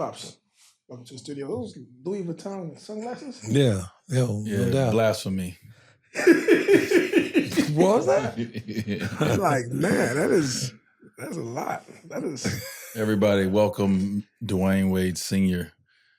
Pops. Welcome to the studio. Those Louis Vuitton sunglasses? Yeah, no doubt. Blasphemy. What was that? I'm like, man, that's a lot. That is. Everybody, welcome Dwyane Wade Sr.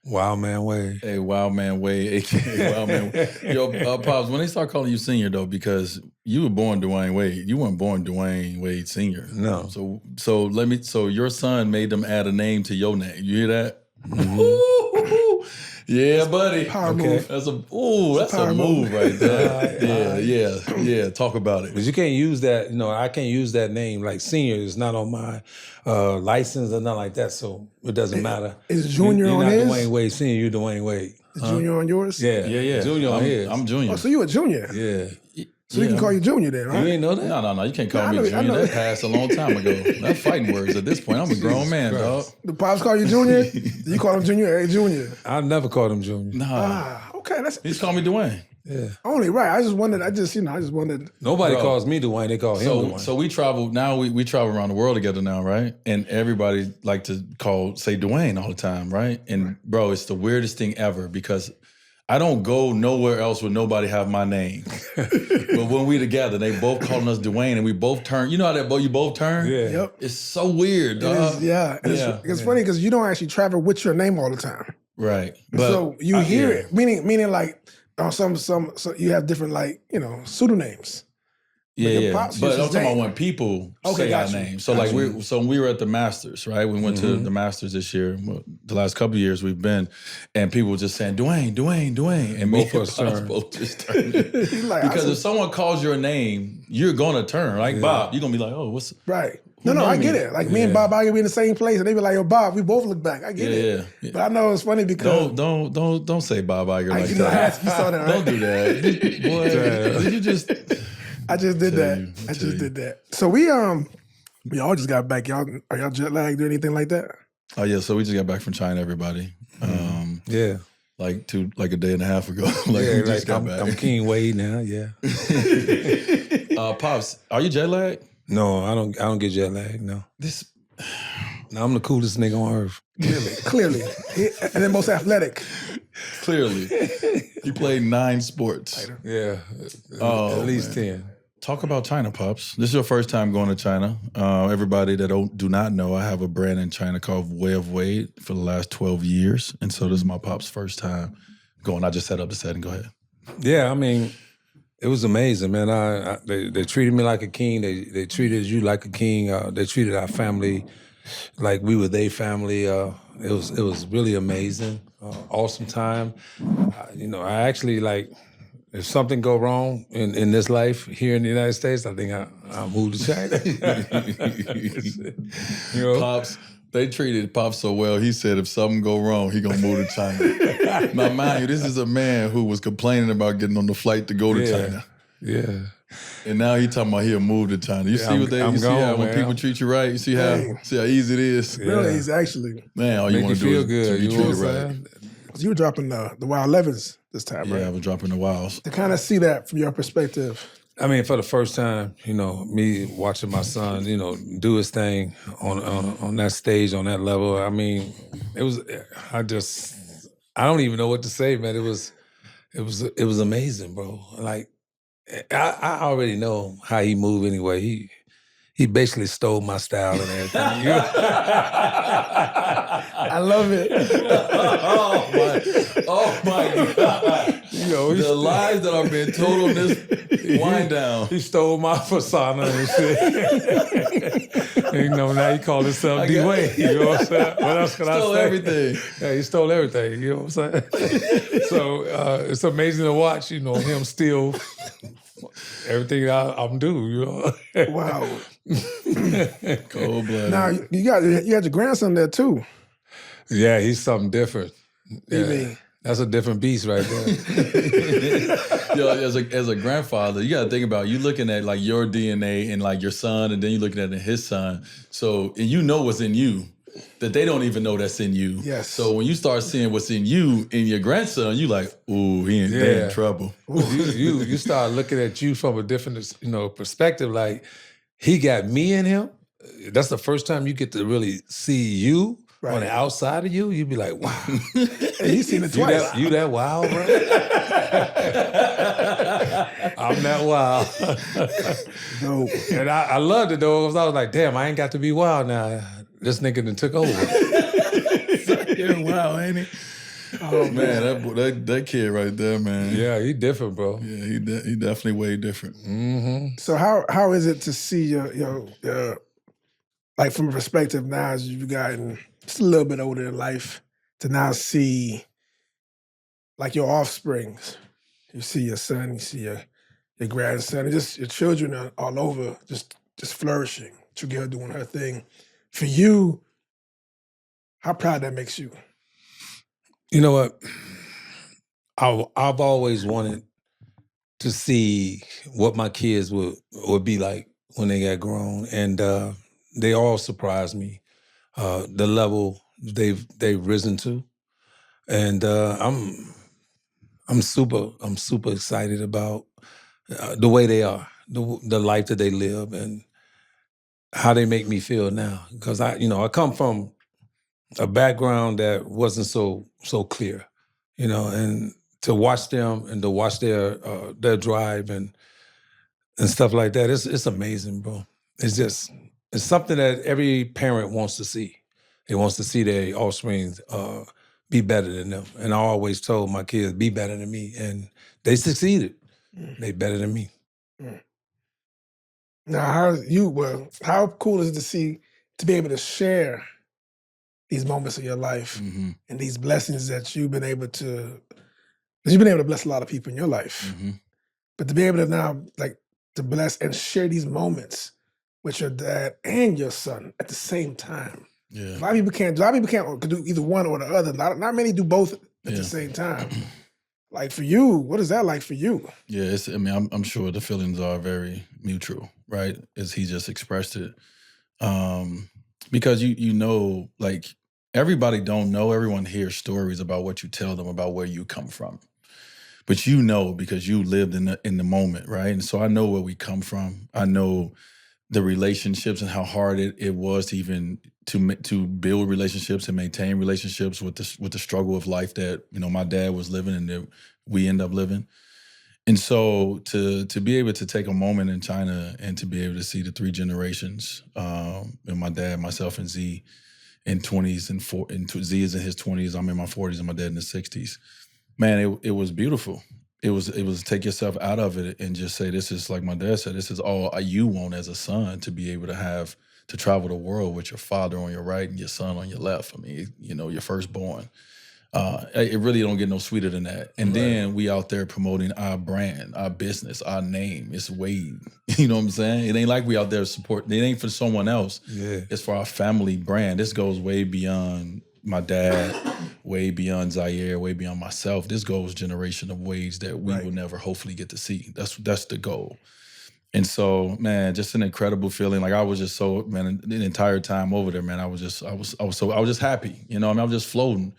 Wild Man Wade. Hey, Wild Man Wade, aka Wild Man Wade. Yo, Pops, when they start calling you Senior though, because you were born Dwyane Wade, you weren't born Dwyane Wade Sr. No. So your son made them add a name to your name. You hear that? Mm-hmm. Yeah, buddy. Power move. That's a move right there. Yeah. Talk about it. Because you can't use that, I can't use that name. Like Senior is not on my license or nothing like that, so it doesn't matter. Is Junior you're on not his? Dwyane Wade Senior, you're Dwyane Wade. Is Junior on yours? Yeah. Junior on his. I'm Junior. Oh, so you a Junior? Yeah. So we can call you Junior then, right? You ain't know that? No. You can't call me I Junior. know. That passed a long time ago. That's fighting words at this point. I'm a grown man, dog. The Pops call you Junior? You call him Junior? Hey, Junior. I never called him Junior. Nah. Okay. That's He's called me Dwyane. Yeah. only right. I just wondered. Nobody Bro. calls me Dwyane. They call him Dwyane. So we travel now. We travel around the world together now, right? And everybody like to say Dwyane all the time, right? And bro, it's the weirdest thing ever because I don't go nowhere else where nobody have my name. But when we together, they both calling us Dwyane, and we both turn. You know how that you both turn? Yeah. Yep. It's so weird, It dog. is, yeah. And it's funny because you don't actually travel with your name all the time. Right. So you hear it, meaning like some you have different pseudonyms. Yeah. Pops But used I'm his talking about name. when people Okay, say our got you. name. So like when we were at the Masters, right? We went to the Masters this year. The last couple of years we've been, and people were just saying Dwyane, and Both me of us and Pops turned. both just turned. Like, Because if someone calls your name, you're gonna turn. Like Bob, you're gonna be like, oh, what's right. Who No, know I me? get it. Like me and Bob, I can be in the same place, and they be like, "Yo, Bob," we both look back. I get it. Yeah. But I know it's funny because Don't say Bob Iger like you that. saw that. Right? Don't do that. Boy, did you just I just did that. you, I just did that. So we all just got back. Y'all are y'all jet lagged or anything like that? Oh yeah, so we just got back from China, everybody. Yeah. Like a day and a half ago. We just got back. I'm King Wade now, yeah. Pops, are you jet lagged? No, I don't get jet lag, no. No, I'm the coolest nigga on earth. Clearly, and then most athletic. Clearly. He played 9 sports. Yeah. Oh, at least man. 10. Talk about China, Pops. This is your first time going to China. Everybody that do not know, I have a brand in China called Way of Wade for the last 12 years. And so this is my Pop's first time going. I just set up the setting. Go ahead. Yeah, I mean, it was amazing, man. They treated me like a king. They treated you like a king. They treated our family like we were their family. It was really amazing. Awesome time. I actually if something go wrong in this life here in the United States, I think I'll move to China. Pops, they treated Pops so well, he said if something go wrong, he gonna move to China. Now, mind you, this is a man who was complaining about getting on the flight to go to China. Yeah. And now he talking about he'll move to China. You see I'm you see gone, how when man. people treat you right, you see how easy it is? Really, he's actually. Man, all you Make want you to do feel is good. to be You know treated what I'm right. saying? You were dropping the Wild 11s this time, Yeah, I right? was dropping the wilds. To kind of see that from your perspective. I mean, for the first time, me watching my son, do his thing on that stage, on that level. I mean, I don't even know what to say, man. It was amazing, bro. Like, I already know how he moved anyway. He basically stole my style and everything. I love it. Oh my God. The lies that are being told on this wind down. He stole my persona and shit. Now he called himself D-Wade. You know what I'm saying? What else can I say? Stole everything. Yeah, he stole everything. You know what I'm saying? So it's amazing to watch, him steal everything I'm due, Wow. Cold-blooded. Now you had your grandson there too. Yeah, he's something different. You mean? That's a different beast right there. Yo, as a grandfather, you gotta think about you looking at like your DNA and like your son, and then you looking at his son. So and you know what's in you that they don't even know that's in you. Yes. So when you start seeing what's in you in your grandson, you like, ooh, they in trouble. you start looking at you from a different perspective. Like he got me in him. That's the first time you get to really see you On the outside of you, you'd be like, wow. Hey, you seen it twice. You that wild, bro? I'm that wild. Dope. And I loved it, though, because I was like, damn, I ain't got to be wild now. This nigga done took over. Yeah, wow, ain't he? Oh man, that kid right there, man. Yeah, he different, bro. Yeah, he definitely way different. Mm-hmm. So how is it to see your like from a perspective now as you've gotten just a little bit older in life to now see like your offsprings? You see your son, you see your grandson, and just your children are all over, just flourishing. Your girl doing her thing. For you, how proud that makes you? You know what? I've always wanted to see what my kids would be like when they got grown, and they all surprised me. The level they've risen to, and I'm super excited about the way they are, the life that they live, and how they make me feel now. Because I come from a background that wasn't so clear, and to watch them and to watch their drive and stuff like that, it's amazing, bro. It's something that every parent wants to see. They wants to see their offspring be better than them. And I always told my kids, be better than me. And they succeeded. They better than me. Now, how cool is it to be able to share these moments of your life and these blessings that you've been able to bless a lot of people in your life. But to be able to now to bless and share these moments with your dad and your son at the same time. Yeah. A lot of people can't do either one or the other. Not many do both at the same time. Like for you, what is that like for you? Yeah, I'm sure the feelings are very mutual, right? As he just expressed it. Because like everybody don't know, everyone hears stories about what you tell them about where you come from. But because you lived in the moment, right? And so I know where we come from. I know the relationships and how hard it was to even to build relationships and maintain relationships with the struggle of life that my dad was living and that we end up living. And so to be able to take a moment in China and to be able to see the three generations, and my dad, myself, and Z in 20s and Z is in his 20s, I'm in my 40s, and my dad in his 60s. Man, it was beautiful. It was take yourself out of it and just say, this is, like my dad said, this is all you want as a son, to be able to travel the world with your father on your right and your son on your left. I mean, your firstborn. It really don't get no sweeter than that. And then we out there promoting our brand, our business, our name. It's Wade. You know what I'm saying? It ain't like we out there support. It ain't for someone else. Yeah. It's for our family brand. This goes way beyond my dad, way beyond Zaire, way beyond myself. This goes generation of ways that we will never hopefully get to see. That's the goal. And so, man, just an incredible feeling. Like I was just so, man, the entire time over there, man, I was just happy. I was just floating.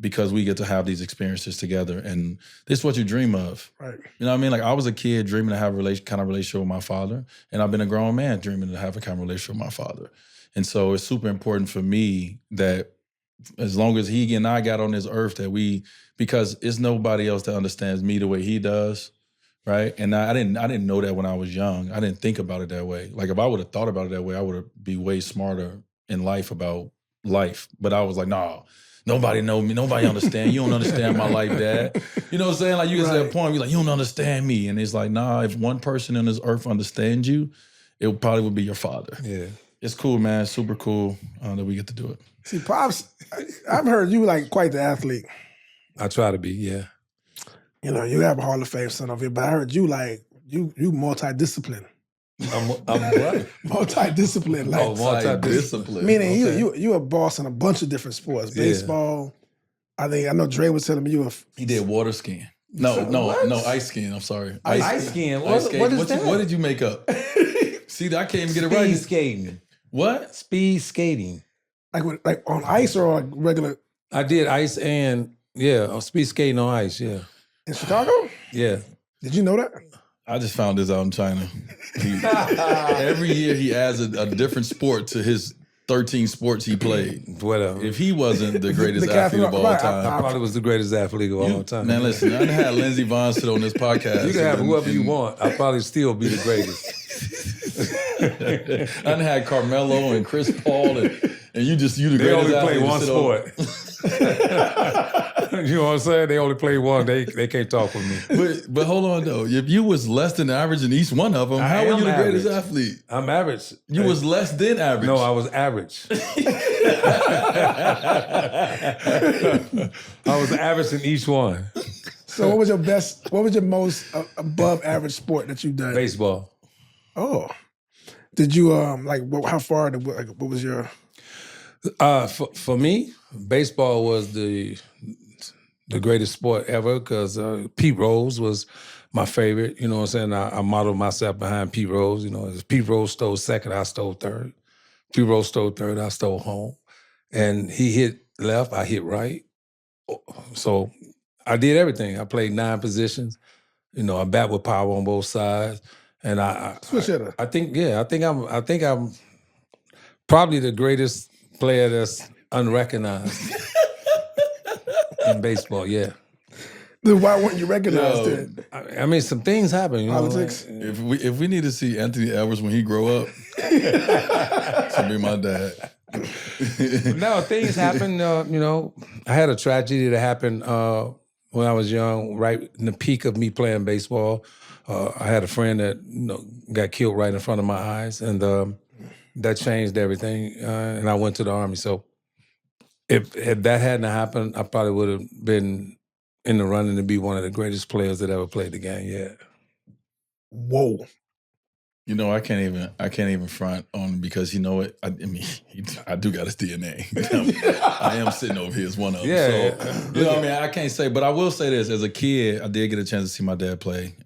Because we get to have these experiences together, and this is what you dream of. Right. You know what I mean? Like I was a kid dreaming to have a kind of relationship with my father, and I've been a grown man dreaming to have a kind of relationship with my father. And so it's super important for me that as long as he and I got on this earth, because it's nobody else that understands me the way he does, right? And I didn't know that when I was young. I didn't think about it that way. Like if I would have thought about it that way, I would be way smarter in life about life. But I was like, nah. Nobody know me. Nobody understand. You don't understand my life, Dad. You know what I'm saying? Like you get to that point, you're like, you don't understand me. And it's like, nah, if one person on this earth understands you, it probably would be your father. Yeah. It's cool, man. Super cool that we get to do it. See, Pops, I've heard you like quite the athlete. I try to be, yeah. You have a Hall of Fame son over here, but I heard you you multidisciplined. I'm what? Multidisciplined. Like, multidisciplined. Meaning you a boss in a bunch of different sports. Baseball. I know Dre was telling me he did water skiing. No, ice skiing. I'm sorry. Ice skiing. What is that? What did you make up? See, I can't even get it right. Speed skating. What? Speed skating. Like on ice or on regular? I did ice and speed skating on ice. Yeah. In Chicago? Yeah. Did you know that? I just found this out in China. Every year he adds a different sport to his 13 sports he played. Whatever. If he wasn't the greatest The athlete of all right, time. I probably was the greatest athlete of all time. Man, listen, I done had Lindsey Vonn sit on this podcast. You can have whoever you want. I'll probably still be the greatest. I done had Carmelo and Chris Paul, and you the They greatest only athlete play to one sit sport. You know what I'm saying? They only play one. They can't talk with me. But hold on though, if you was less than average in each one of them, how were you the greatest athlete? I'm average. You was less than average. No, I was average. I was average in each one. So what was your most above average sport that you've done? Baseball. Oh. Did you how far what was your For me, baseball was the greatest sport ever because Pete Rose was my favorite. You know what I'm saying? I modeled myself behind Pete Rose. You know, as Pete Rose stole second, I stole third. Pete Rose stole third, I stole home. And he hit left, I hit right. So I did everything. I played 9 positions. You know, I bat with power on both sides. And switch hitter? I think I'm probably the greatest player that's unrecognized in baseball. Yeah. Then why weren't you recognized then? I mean, some things happen. You Politics? know, If we need to see Anthony Edwards when he grow up, it's gonna be my dad. No, things happen. You know, I had a tragedy that happened when I was young, right in the peak of me playing baseball. I had a friend that got killed right in front of my eyes, and that changed everything. And I went to the Army. So if that hadn't happened, I probably would have been in the running to be one of the greatest players that ever played the game. Yeah. Whoa. You know, I can't even front on because you know what? I mean, I do got his DNA. I am sitting over here as one of them. Yeah. So, you know what I mean? I can't say, but I will say this. As a kid, I did get a chance to see my dad play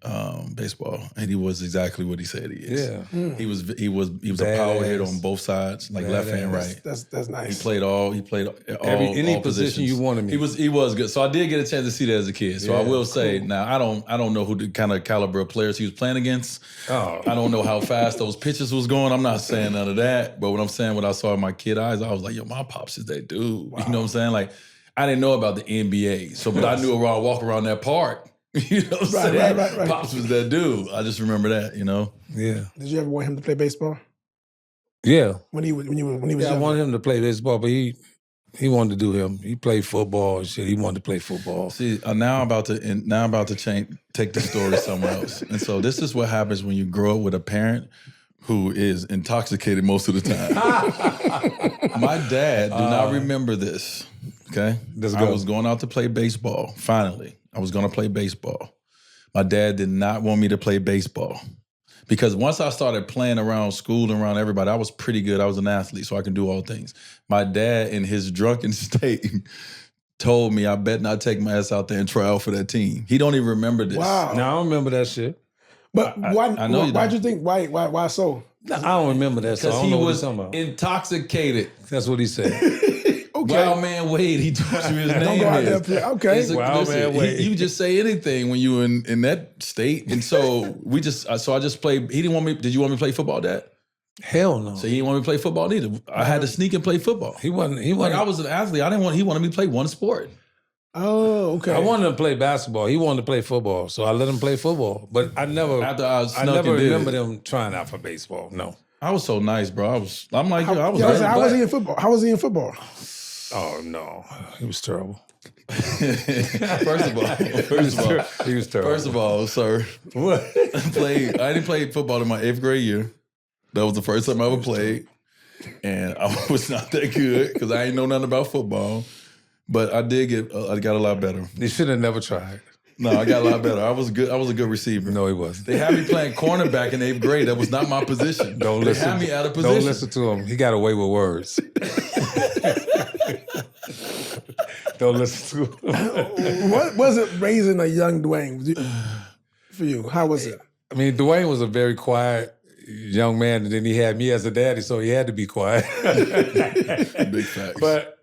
baseball, and he was exactly what he said he is. Yeah. He was a power hitter on both sides, like left and right. That's nice. He played all Any all position positions. you wanted me. He was good. So I did get a chance to see that as a kid. So I will say now I don't know who the kind of caliber of players he was playing against. Oh. I don't know how fast those pitches was going. I'm not saying none of that. But what I'm saying, what I saw in my kid eyes, I was like, yo, my pops is that dude. Wow. You know what I'm saying? Like, I didn't know about the NBA. So, but I knew around walk around that park. You know what I'm saying? Right. Pops was that dude. I just remember that, you know? Yeah. Did you ever want him to play baseball? Yeah. When he was I young? wanted him to play baseball, but he wanted to do him. He played football and shit. He wanted to play football. See, now I'm about to take the story somewhere else. And so this is what happens when you grow up with a parent who is intoxicated most of the time. My dad do not remember this. Okay, I was going out to play baseball. Finally, I was going to play baseball. My dad did not want me to play baseball. Because once I started playing around school and around everybody, I was pretty good. I was an athlete, so I can do all things. My dad, in his drunken state, told me I bet not take my ass out there and try out for that team. He don't even remember this. Wow. No, I don't remember that shit. But why? I know Why'd you think? Why so? I don't remember that. So I Because don't he know what was he's talking about. intoxicated. That's what he said. Okay. Wild Man Wade, he told you his name Don't go out there. is. And play. Okay. Wild Man Wade. You just say anything when you in that state. And so I just played. He didn't want me. Did you want me to play football, Dad? Hell no. So he didn't want me to play football either. I had to sneak and play football. He wasn't. Like I was an athlete. He wanted me to play one sport. Oh, okay. I wanted him to play basketball. He wanted to play football, so I let him play football. But I never. After I I snuck never and did remembered it. him trying out for baseball. No. I was so nice, bro. I'm like, I was. How was he in football? How was he in football? Oh no, he was terrible. First of all, He was terrible. First of all, sir, What? I didn't play football in my 8th grade year. That was the first time I ever played, and I was not that good because I ain't know nothing about football. But I got a lot better. You should have never tried. No, I got a lot better. I was good. I was a good receiver. No, he wasn't. They had me playing cornerback in 8th grade. That was not my position. Don't They listen. had me out of position. Don't listen to him. He got away with words. Don't listen to him. What was it raising a young Dwyane for you? How was it? I mean, Dwyane was a very quiet young man, and then he had me as a daddy, so he had to be quiet. Big facts. But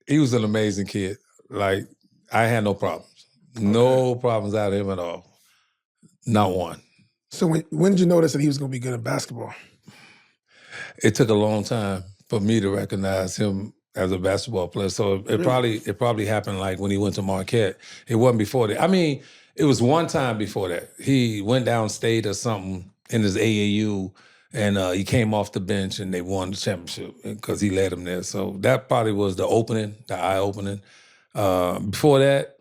he was an amazing kid. Like, I had no problems. No problems out of him at all. Not one. So when did you notice that he was going to be good at basketball? It took a long time for me to recognize him as a basketball player. So it probably happened like when he went to Marquette. It wasn't before that. I mean, it was one time before that. He went downstate or something in his AAU, and he came off the bench and they won the championship because he led them there. So that probably was the eye-opening. Before that,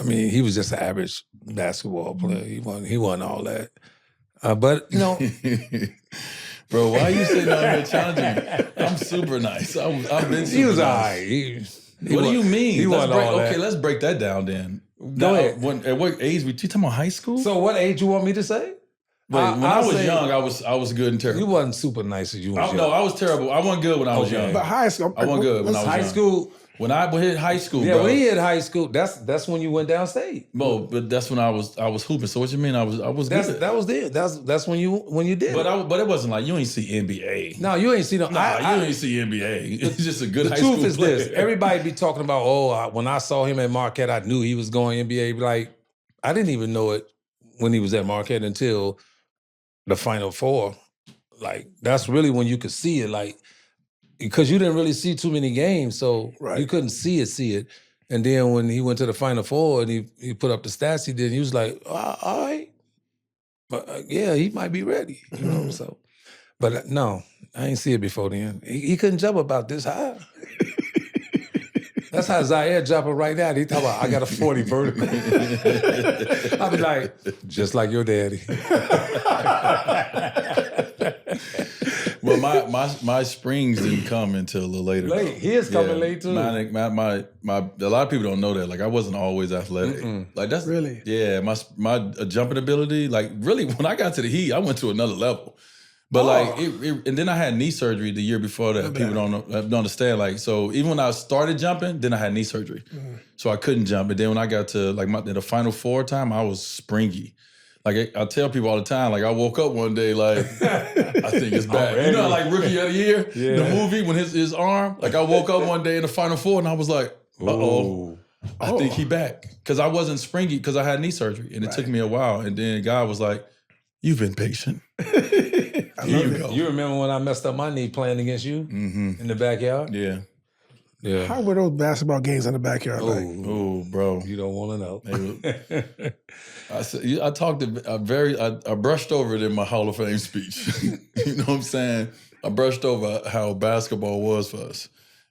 I mean, he was just an average basketball player. He wasn't all that. But, you know... Bro, why are you sitting out here challenging me? I'm super nice. I've been super He was nice. all right. What do you mean? He wasn't all that. Okay, let's break that down then. Go ahead. At what age? You talking about high school? So what age you want me to say? Wait, when I was young, I was good and terrible. You wasn't super nice as you was young. No, I was terrible. I wasn't good when I was young. But high school, I wasn't good when I was high young. school. When I hit high school, Yeah, bro. when he hit high school, that's when you went downstate. Bro, but that's when I was hooping. So what you mean I was good? That was there. That's when you did. But it wasn't like you ain't see NBA. No, you ain't seen no. You ain't see NBA. It's just a good high school The truth is player. this: everybody be talking about, when I saw him at Marquette, I knew he was going NBA. Like, I didn't even know it when he was at Marquette until the Final Four. Like, that's really when you could see it. Like, because you didn't really see too many games, so you couldn't see it. And then when he went to the Final Four and he put up the stats he did, he was like, all right. But yeah, he might be ready, you know, so. But no, I ain't see it before then. He couldn't jump about this high. That's how Zaire jumping right now. He talking about, I got a 40 vertical. I be like, just like your daddy. Well, my springs didn't come until a little later. Late. His coming late too. A lot of people don't know that. Like, I wasn't always athletic. Like, that's Really? Yeah, my jumping ability. Like, really, when I got to the Heat, I went to another level. But like, and then I had knee surgery the year before that. People don't understand. Like, so even when I started jumping, then I had knee surgery, so I couldn't jump. And then when I got to like the Final Four time, I was springy. Like, I tell people all the time, like, I woke up one day, like, I think it's bad. You know, like Rookie of the Year, the movie, when his arm, like, I woke up one day in the Final Four and I was like, I think he back. Because I wasn't springy because I had knee surgery and it took me a while. And then God was like, you've been patient. You remember when I messed up my knee playing against you in the backyard? Yeah. Yeah. How were those basketball games in the backyard like? Oh, bro. You don't want to know. I brushed over it in my Hall of Fame speech. You know what I'm saying? I brushed over how basketball was for us.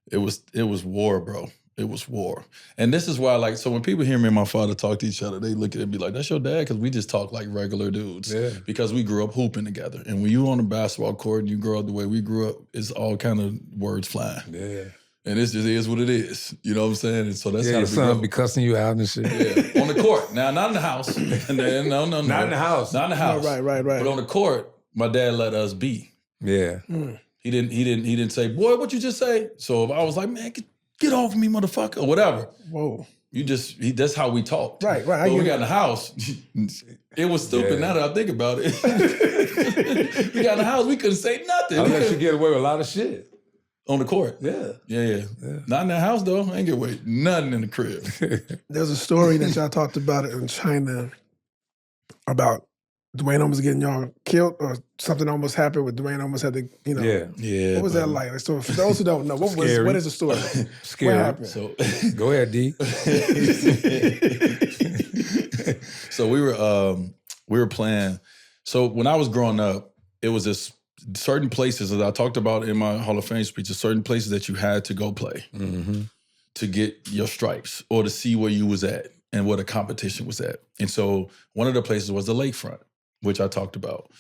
It was war, bro. It was war. And this is why, like, so when people hear me and my father talk to each other, they look at it and be like, that's your dad? Because we just talk like regular dudes. Yeah. Because we grew up hooping together. And when you on the basketball court and you grow up the way we grew up, it's all kind of words flying. Yeah. And it just is what it is. You know what I'm saying? And so that's how your it son be cussing you out and shit. Yeah. On the court. Now, not in the house. No. Not in the house. Not in the house. No, right. But on the court, my dad let us be. Yeah. He didn't say, boy, what you just say? So if I was like, man, get off me, motherfucker, or whatever. Whoa. That's how we talked. Right. But we got in the house. It was stupid now that I think about it. We got in the house, we couldn't say nothing. I let you get away with a lot of shit. On the court? Yeah. Yeah. Not in the house, though. I ain't get away nothing in the crib. There's a story that y'all talked about it in China about Dwyane almost getting y'all killed or something almost happened with Dwyane almost had to, you know. Yeah. What was that like? So for those who don't know, what is the story? Scary. What happened? So, go ahead, D. So we were playing. So when I was growing up, it was this certain places, as I talked about in my Hall of Fame speech, certain places that you had to go play to get your stripes or to see where you was at and where the competition was at. And so one of the places was the lakefront, which I talked about.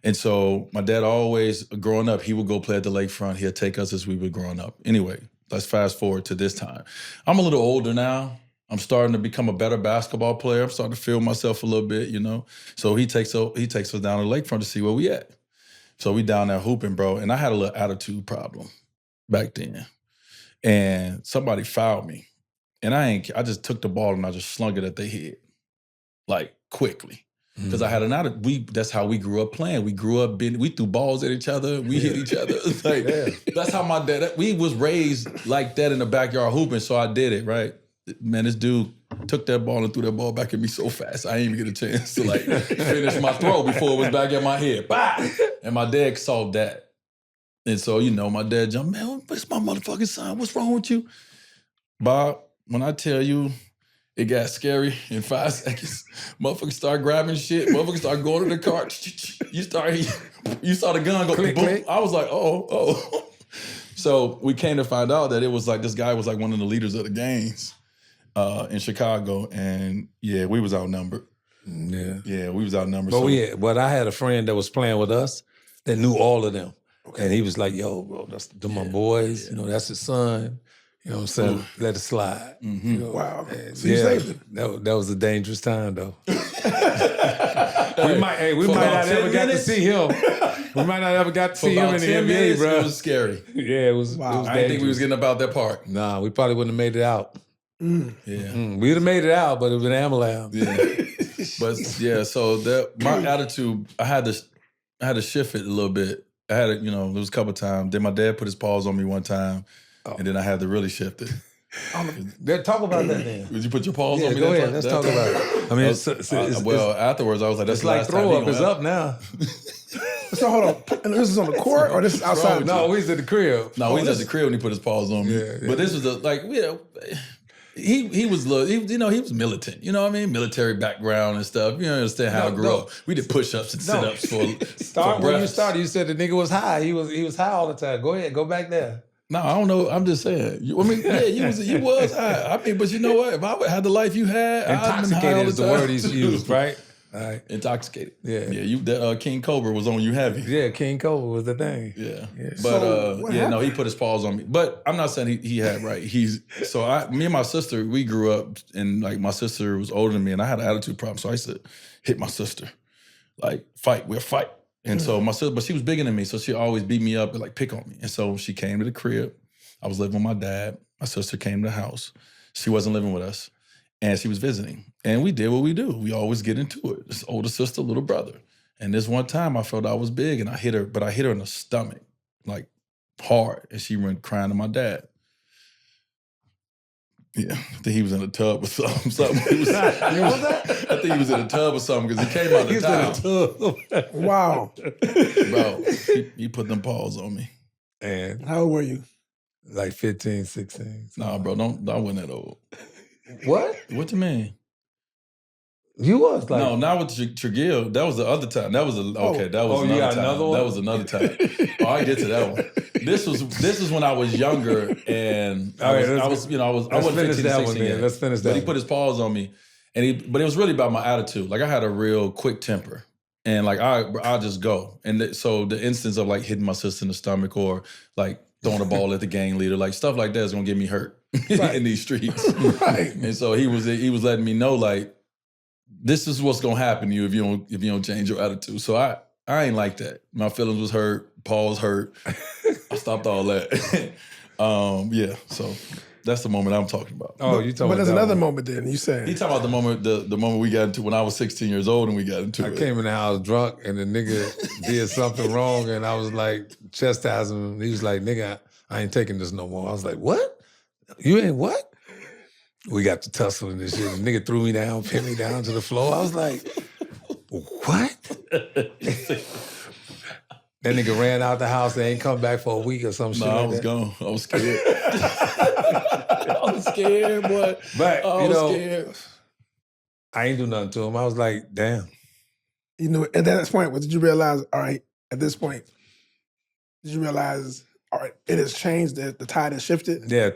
And so my dad always, growing up, he would go play at the lakefront. He'd take us as we were growing up. Anyway, let's fast forward to this time. I'm a little older now. I'm starting to become a better basketball player. I'm starting to feel myself a little bit, you know. So he takes us down to the lakefront to see where we at. So we down there hooping, bro. And I had a little attitude problem back then. And somebody fouled me. And I just took the ball and I just slung it at their head. Like, quickly. Because I had an attitude. That's how we grew up playing. We grew up, we threw balls at each other. We hit each other. That's how my dad, we was raised like that in the backyard hooping. So I did it, right? Man, this dude took that ball and threw that ball back at me so fast. I didn't even get a chance to like finish my throw before it was back at my head. Bah! And my dad saw that. And so, my dad jumped, man, what's my motherfucking son? What's wrong with you? Bob, when I tell you it got scary in 5 seconds, motherfuckers start grabbing shit, motherfuckers start going to the car, you saw the gun go click, boom. click. I was like, oh. So we came to find out that it was like, this guy was like one of the leaders of the gangs in Chicago. And yeah, we was outnumbered. Yeah, we was outnumbered. But I had a friend that was playing with us that knew all of them. Okay. And he was like, yo, bro, that's my boys. Yeah. That's his son. You know what I'm saying? Let it slide. Mm-hmm. Wow. So you saved him. That was a dangerous time, though. we might not ever got to see him. We might not ever got to see him in the NBA, bro. It was scary. Yeah, it was. Wow. It was I didn't think we was getting up out that park. Nah, we probably wouldn't have made it out. Yeah, we'd have made it out, but it would have been Amalam. Yeah, but yeah. So my attitude, I had to shift it a little bit. I had it, there was a couple of times. Then my dad put his paws on me one time, and then I had to really shift it. Talk about that then. Did you put your paws on me? Go ahead. Let's talk about it. I mean, afterwards, I was like, "That's it's like throw up. It's up now." So hold on. And this is on the court or this is outside? No, we was at the crib. No, we was at the crib when he put his paws on me. Yeah. But this was he was he was militant. You know what I mean? Military background and stuff. You understand how I grew up. We did push-ups and sit-ups for when you started, you said the nigga was high. He was high all the time. Go ahead, go back there. No, I don't know. I'm just saying. You was high. I mean, but you know what? If I had the life you had, intoxicated is the word he's used, right? Right. Intoxicated. Yeah. That King Cobra was on you heavy. Yeah, King Cobra was the thing. Yeah. But he put his paws on me. But I'm not saying he had right. Me and my sister, we grew up and like my sister was older than me and I had an attitude problem. So I used to hit my sister. Like, we'll fight. And so my sister, but she was bigger than me, so she always beat me up and like pick on me. And so she came to the crib. I was living with my dad. My sister came to the house. She wasn't living with us. And she was visiting. And we did what we do. We always get into it. This older sister, little brother. And this one time I felt I was big and I hit her, but I hit her in the stomach, like hard. And she went crying to my dad. Yeah, I think he was in a tub or something. I think he was in a tub or something because he came out the tub. Wow. Bro, he put them paws on me. And how old were you? Like 15, 16. Nah, bro, I wasn't that old. What? What you mean? You was like... No, not with Trigil. That was the other time. That was another time. Another one? That was another time. I get to that one. This was when I was younger and I wasn't 15, 16 yet. Let's finish that. But he put his paws on me, but it was really about my attitude. Like I had a real quick temper, and like I'll just go. And so the instance of like hitting my sister in the stomach or like throwing a ball at the gang leader, like stuff like that is gonna get me hurt in these streets. Right. And so he was letting me know like, this is what's gonna happen to you if you don't change your attitude. So I ain't like that. My feelings was hurt, paws hurt. I stopped all that. So that's the moment I'm talking about. Oh, you talking about? But there's another moment then. You said he talking about the moment we got into when I was 16 years old and we got into it. I came in the house drunk and the nigga did something wrong and I was like chastising him. He was like, nigga, I ain't taking this no more. I was like, what? You ain't what? We got to tussling and shit. The nigga threw me down, pinned me down to the floor. I was like, what? That nigga ran out the house and ain't come back for a week or some shit. I was gone. I was scared. I was scared, boy. But, scared. I ain't do nothing to him. I was like, damn. At that point, did you realize, all right, at this point, did you realize, all right, it has changed, the tide has shifted? Yeah,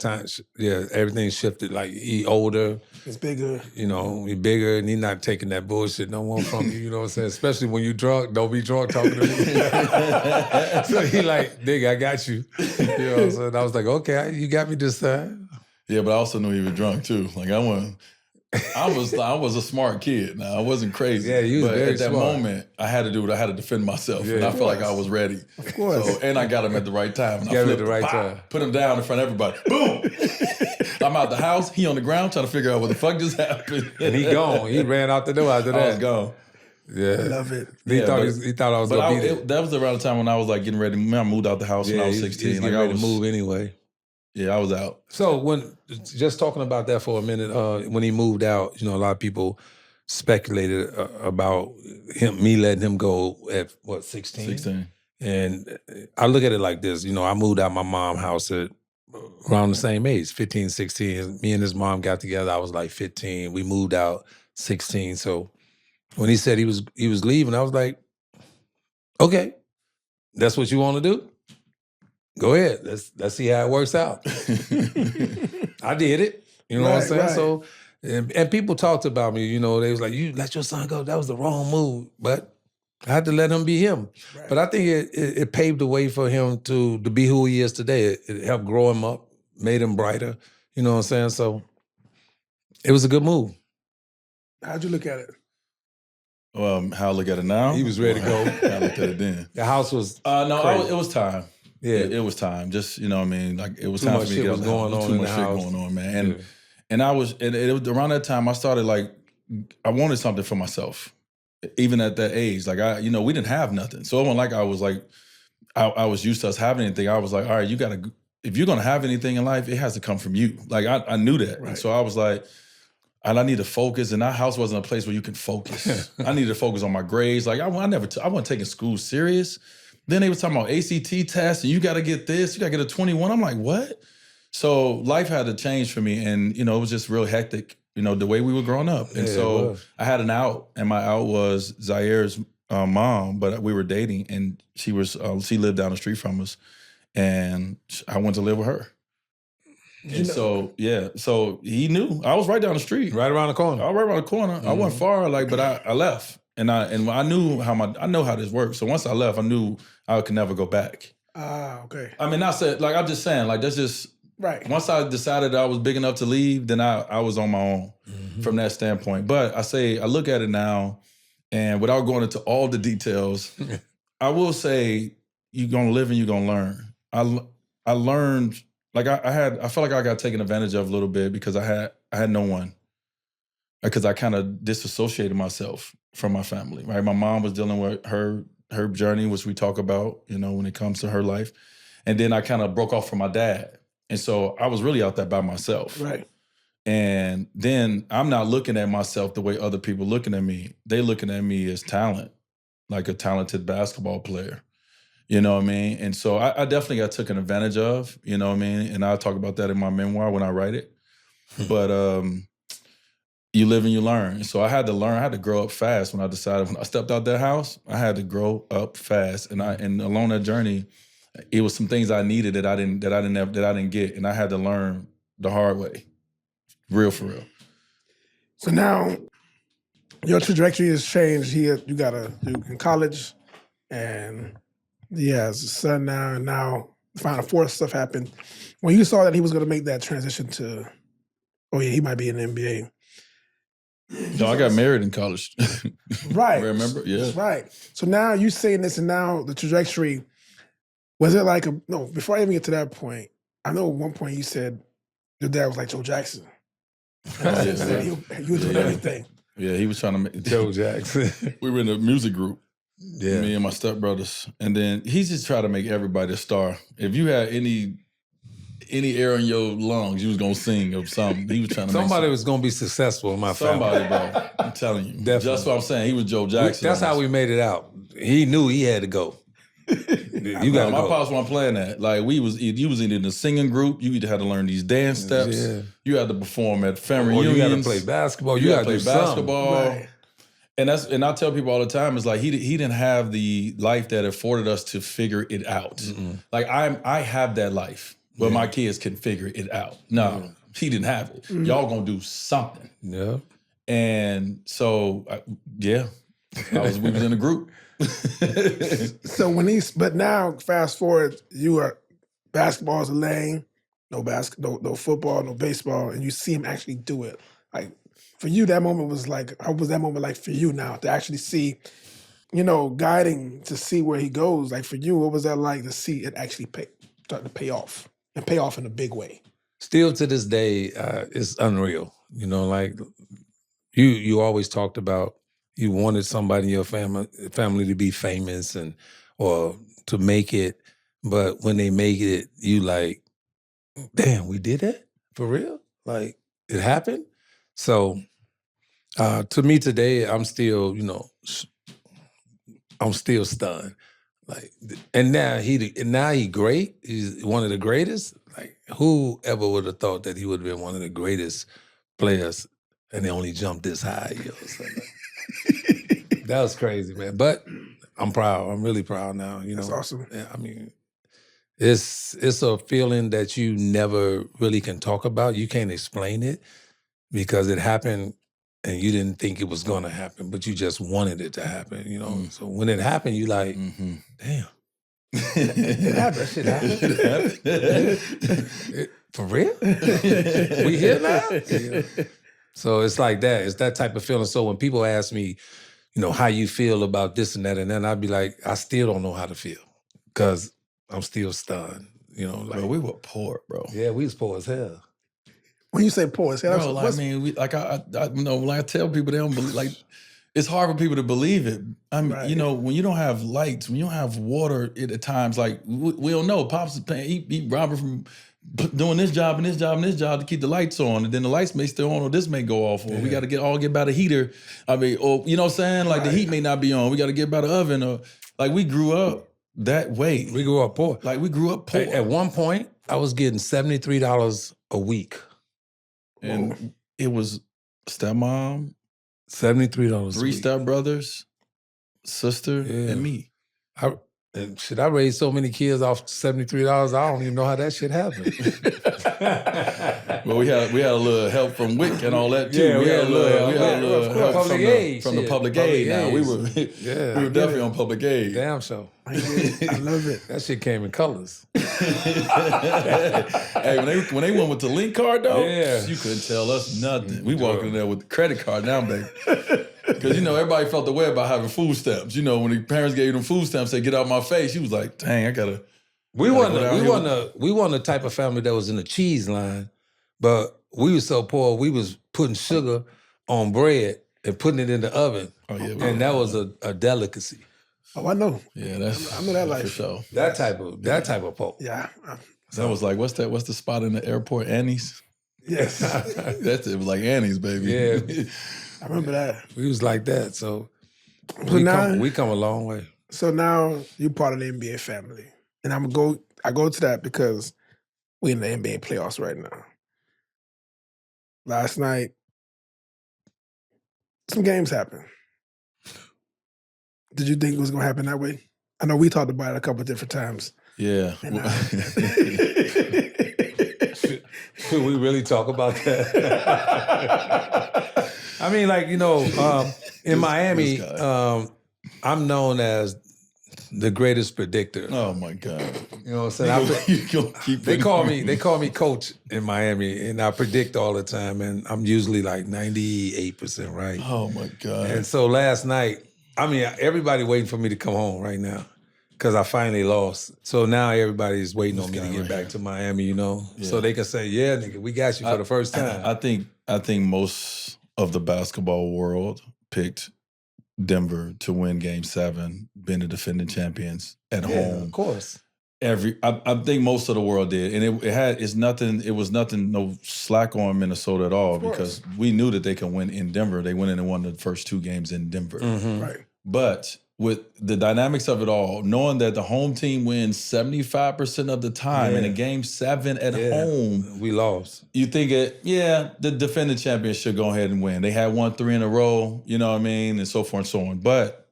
everything shifted. Like, he older. He's bigger. He bigger, and he not taking that bullshit no more from you, you know what I'm saying? Especially when you drunk, don't be drunk talking to me. So he like, nigga, I got you. You know what I'm saying? I was like, okay, you got me this time. Yeah, but I also knew he was drunk, too. Like, I was a smart kid. Now I wasn't crazy. Yeah, you was but very at that smart. moment, I had to do what I had to defend myself, Yeah, and I felt like I was ready. Of course. So, and I got him at the right time. And Got him at the right time. Put him down in front of everybody. Boom! I'm out the house. He on the ground trying to figure out what the fuck just happened. And he gone. He ran out the door after that. I was gone. Yeah, I love it. He thought I was gonna beat it. That was around the time when I was like getting ready. I moved out the house when I was 16. He's getting ready to move anyway. Yeah, I was out. So just talking about that for a minute, when he moved out, a lot of people speculated about me letting him go at 16? 16. And I look at it like this, I moved out my mom's house at around the same age, 15, 16. Me and his mom got together. I was like 15. We moved out 16. So when he said he was leaving, I was like, okay, that's what you want to do? Go ahead. Let's see how it works out. I did it. You know what I'm saying? Right. So, and people talked about me, they was like, you let your son go. That was the wrong move. But I had to let him be him. Right. But I think it paved the way for him to be who he is today. It helped grow him up, made him brighter. You know what I'm saying? So it was a good move. How'd you look at it? How I look at it now? He was ready to go. How I looked at it then. The house was it was time. Yeah. It was time. Just, like it was Too time much for me to shit get out was the house. going on Too in much the shit house. going on, man. And it was around that time I started I wanted something for myself. Even at that age, we didn't have nothing. So it wasn't like I was I was used to us having anything. I was like, all right, if you're gonna have anything in life, it has to come from you. I knew that. Right. And so I was like, I need to focus, and our house wasn't a place where you can focus. I needed to focus on my grades. I wasn't taking school serious. Then they were talking about ACT tests, and you got to get this, you got to get a 21. I'm like, what? So life had to change for me, and it was just real hectic. The way we were growing up, and so I had an out, and my out was Zaire's mom, but we were dating, and she lived down the street from us, and I went to live with her. And so he knew I was right down the street, right around the corner. I was right around the corner. I wasn't far, but I left, and I knew I know how this works. So once I left, I knew I could never go back. Okay. I mean, I'm just saying, that's just right. Once I decided I was big enough to leave, then I was on my own from that standpoint. But I look at it now, and without going into all the details, I will say you're gonna live and you're gonna learn. I learned. I felt like I got taken advantage of a little bit because I had no one. Because I kind of disassociated myself from my family, right? My mom was dealing with her journey, which we talk about, when it comes to her life. And then I kind of broke off from my dad. And so I was really out there by myself. Right. And then I'm not looking at myself the way other people looking at me. They looking at me as talent, like a talented basketball player. You know what I mean? And so I definitely got taken advantage of, you know what I mean? And I'll talk about that in my memoir when I write it. But you live and you learn. And so I had to learn, I had to grow up fast when I stepped out that house, I had to grow up fast. And along that journey, it was some things I needed that I didn't get. And I had to learn the hard way. Real for real. So now your trajectory has changed. You you're in college, and he has a son now, and now Final Four stuff happened. When you saw that he was going to make that transition to, he might be in the NBA. No, I got married in college. Right. Remember? Yeah. Right. So now you saying this, and now the trajectory, was it before I even get to that point, I know at one point you said your dad was like Joe Jackson. You were doing everything. Yeah, he was trying to make Joe Jackson. We were in a music group. Yeah. Me and my stepbrothers. And then he just tried to make everybody a star. If you had any air in your lungs, you was gonna sing or something. He was trying to somebody was gonna be successful in my family. Bro. I'm telling you. Definitely. That's what I'm saying. He was Joe Jackson. That's how we made it out. He knew he had to go. You got my pops wasn't playing that. You was either in the singing group, you either had to learn these dance steps, you had to perform at family reunions. You got to play basketball. You got to play basketball. Right. And I tell people all the time, it's like he didn't have the life that afforded us to figure it out. Mm-mm. I have that life where my kids can figure it out. No, he didn't have it. Mm-hmm. Y'all gonna do something. Yeah. And so, we was in a group. So but now fast forward, you are basketball's a lane, no football, no baseball, and you see him actually do it. Like for you, that moment was like, how was that moment like for you now to actually see, guiding to see where he goes? Like for you, what was that like to see it actually start to pay off and pay off in a big way? Still to this day, it's unreal. You always talked about you wanted somebody in your family to be famous or to make it, but when they make it, you like, damn, we did that for real? Like it happened? So to me today, I'm still, I'm still stunned. Like, and now he great. He's one of the greatest. Like, who ever would have thought that he would have been one of the greatest players, and they only jumped this high? So like, that was crazy, man. But I'm proud. I'm really proud now. That's awesome. I mean, it's a feeling that you never really can talk about. You can't explain it because it happened and you didn't think it was going to happen, but you just wanted it to happen, So when it happened, you like, damn. It happened. That shit happened. For real? We here now? So it's like that. It's that type of feeling. So when people ask me, how you feel about this and that, and then I'd be like, I still don't know how to feel because I'm still stunned. Bro, we were poor, bro. Yeah, we was poor as hell. When you say poor, bro, I mean, I tell people they don't believe. Like, it's hard for people to believe it. I mean, right. When you don't have lights, when you don't have water, at times, like we don't know. Pops is paying. He robbing from doing this job and this job and this job to keep the lights on, and then the lights may stay on, or this may go off, or we got to get by the heater. I mean, or you know what I'm saying? Like the heat may not be on. We got to get by the oven, or like we grew up that way. We grew up poor. Like we grew up poor. At one point, I was getting $73 a week. And it was stepmom, $73. 3 stepbrothers, sister, and me. I raised so many kids off $73. I don't even know how that shit happened. Well, we had a little help from WIC and all that too. Yeah, we had a little help public aid from the public aid. Now we were definitely on public aid. Damn show. I love it. That shit came in colors. Hey, when they went with the link card though, yeah, you couldn't tell us nothing. We walked in there with the credit card now, baby. Because everybody felt the way about having food stamps. When the parents gave you them food stamps, they get out my face. She was like, "Dang, I gotta." We weren't the type of family that was in the cheese line, but we was so poor. We was putting sugar on bread and putting it in the oven. Oh yeah, and that was a delicacy. Oh, I know. Yeah, I know that life for sure. That type of poke. Yeah. That was like, what's the spot in the airport? Annie's. Yes. It was like Annie's, baby. Yeah. I remember that. We was like that. So we come a long way. So now you're part of the NBA family. And I go to that because we're in the NBA playoffs right now. Last night, some games happened. Did you think it was going to happen that way? I know we talked about it a couple of different times. Yeah. Should we really talk about that? I mean, like, in Miami, I'm known as the greatest predictor. Oh my God! You know what I'm saying? They call me coach in Miami, and I predict all the time, and I'm usually like 98% right. Oh my God! And so last night, I mean, everybody waiting for me to come home right now because I finally lost. So now everybody's waiting on me to get back to Miami, so they can say, "Yeah, nigga, we got you for the first time." I think most of the basketball world picked Denver to win Game 7, being the defending champions at home. Of course. I think most of the world did, and it was nothing, no slack on Minnesota at all because we knew that they could win in Denver. They went in and won the first 2 games in Denver. Mm-hmm. Right. But with the dynamics of it all, knowing that the home team wins 75% of the time in a Game 7 at home, we lost. You think the defending champions should go ahead and win. They had won 3 in a row, you know what I mean, and so forth and so on. But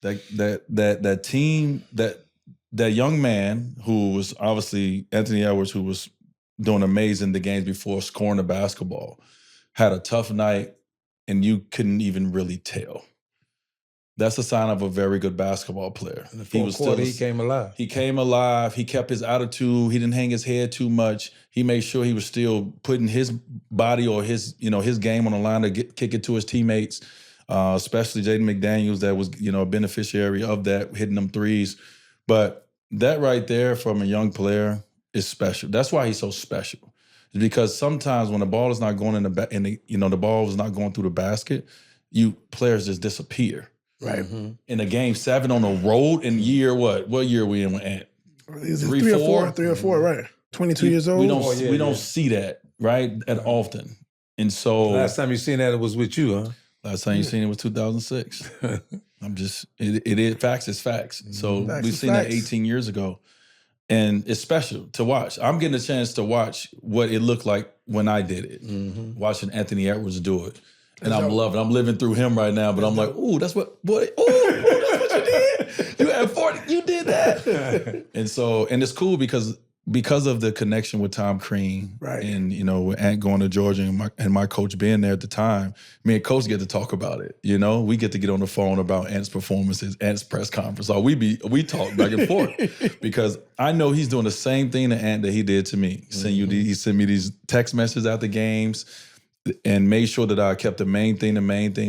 that team, that young man who was obviously Anthony Edwards, who was doing amazing the games before, scoring the basketball, had a tough night, and you couldn't even really tell. That's a sign of a very good basketball player. He came alive. He came alive. He kept his attitude. He didn't hang his head too much. He made sure he was still putting his body or his game on the line to kick it to his teammates, especially Jaden McDaniels, that was a beneficiary of that, hitting them threes. But that right there from a young player is special. That's why he's so special. It's because sometimes when the ball is not going the ball is not going through the basket, players just disappear. Right. Mm-hmm. In a Game 7 on the road in year what? What year are we in at? 3 or 4, right? 22 years old. We don't see that, right, at often. And so last time you seen that, it was with you, huh? Last time you seen it was 2006. It is facts is facts. So Facts we've is seen that facts. 18 years ago. And it's special to watch. I'm getting a chance to watch what it looked like when I did it. Watching Anthony Edwards do it. And I'm loving it. I'm living through him right now, but I'm like, ooh, that's what, boy, ooh, that's what you did. You had 40, you did that. And it's cool because of the connection with Tom Crean, Right. And with Ant going to Georgia and my coach being there at the time, me and Coach get to talk about it. We get to get on the phone about Ant's performances, Ant's press conference. We talk back and forth because I know he's doing the same thing to Ant that he did to me. He sent me these text messages after games and made sure that I kept the main thing.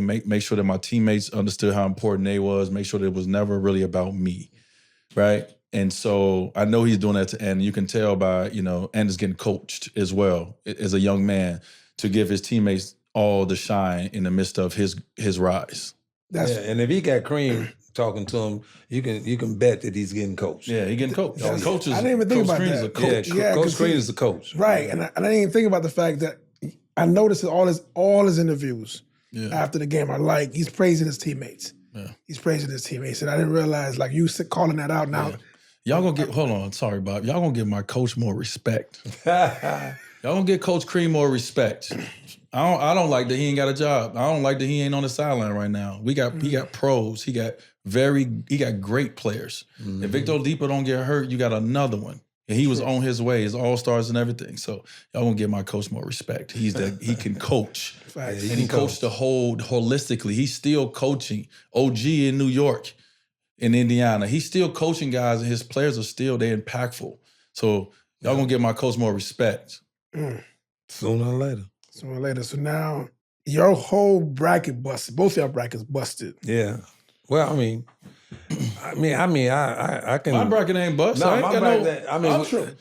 Make sure that my teammates understood how important they was. Make sure that it was never really about me, right? And so I know he's doing that to Ant. You can tell by, Ant is getting coached as well as a young man to give his teammates all the shine in the midst of his rise. And if he got Cream talking to him, you can bet that he's getting coached. Yeah, he's getting coached. Coaches, I didn't even think Coach about Crean that. is a coach. Yeah, Coach Crean is the coach. Right, and I didn't even think about the fact that I noticed all his interviews after the game are like he's praising his teammates. Yeah. He's praising his teammates, and I didn't realize like you calling that out now. Yeah. Y'all gonna get, hold on, sorry, Bob. Y'all gonna give my coach more respect. Y'all gonna give Coach Crean more respect. I don't like that he ain't got a job. I don't like that he ain't on the sideline right now. He got pros. He got great players. If Victor Oladipo don't get hurt, you got another one. And he was on his way, his all-stars and everything. So y'all gonna give my coach more respect. He can coach. And he coached the whole holistically. He's still coaching. OG in New York. In Indiana, he's still coaching guys, and his players are still impactful. So y'all gonna give my coach more respect. Sooner or later. So now your whole bracket busted. Both y'all brackets busted. Yeah. Well, I can. My bracket ain't busted. No, my bracket.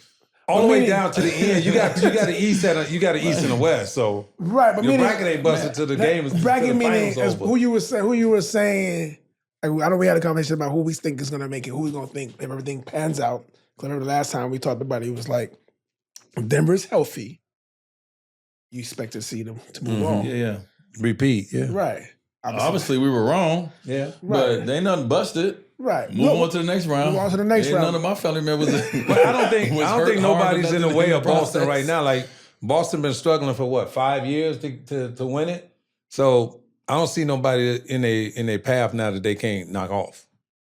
All the way down to the end. You got the East and the West. So right, but your bracket ain't busted till the game is bracket meaning over. who you were saying. I know we had a conversation about who we think is going to make it, who we going to think if everything pans out. Because I remember the last time we talked about it, it was like, if Denver's healthy, you expect to see them to move on. Yeah. Repeat, yeah. Right. Obviously, we were wrong. Yeah. But they ain't nothing busted. Right. Move on to the next round. Move on to the next round. None of my family members. But I don't think nobody's in the way of Boston right now. Like, Boston been struggling for what, 5 years to win it? So I don't see nobody in a path now that they can't knock off.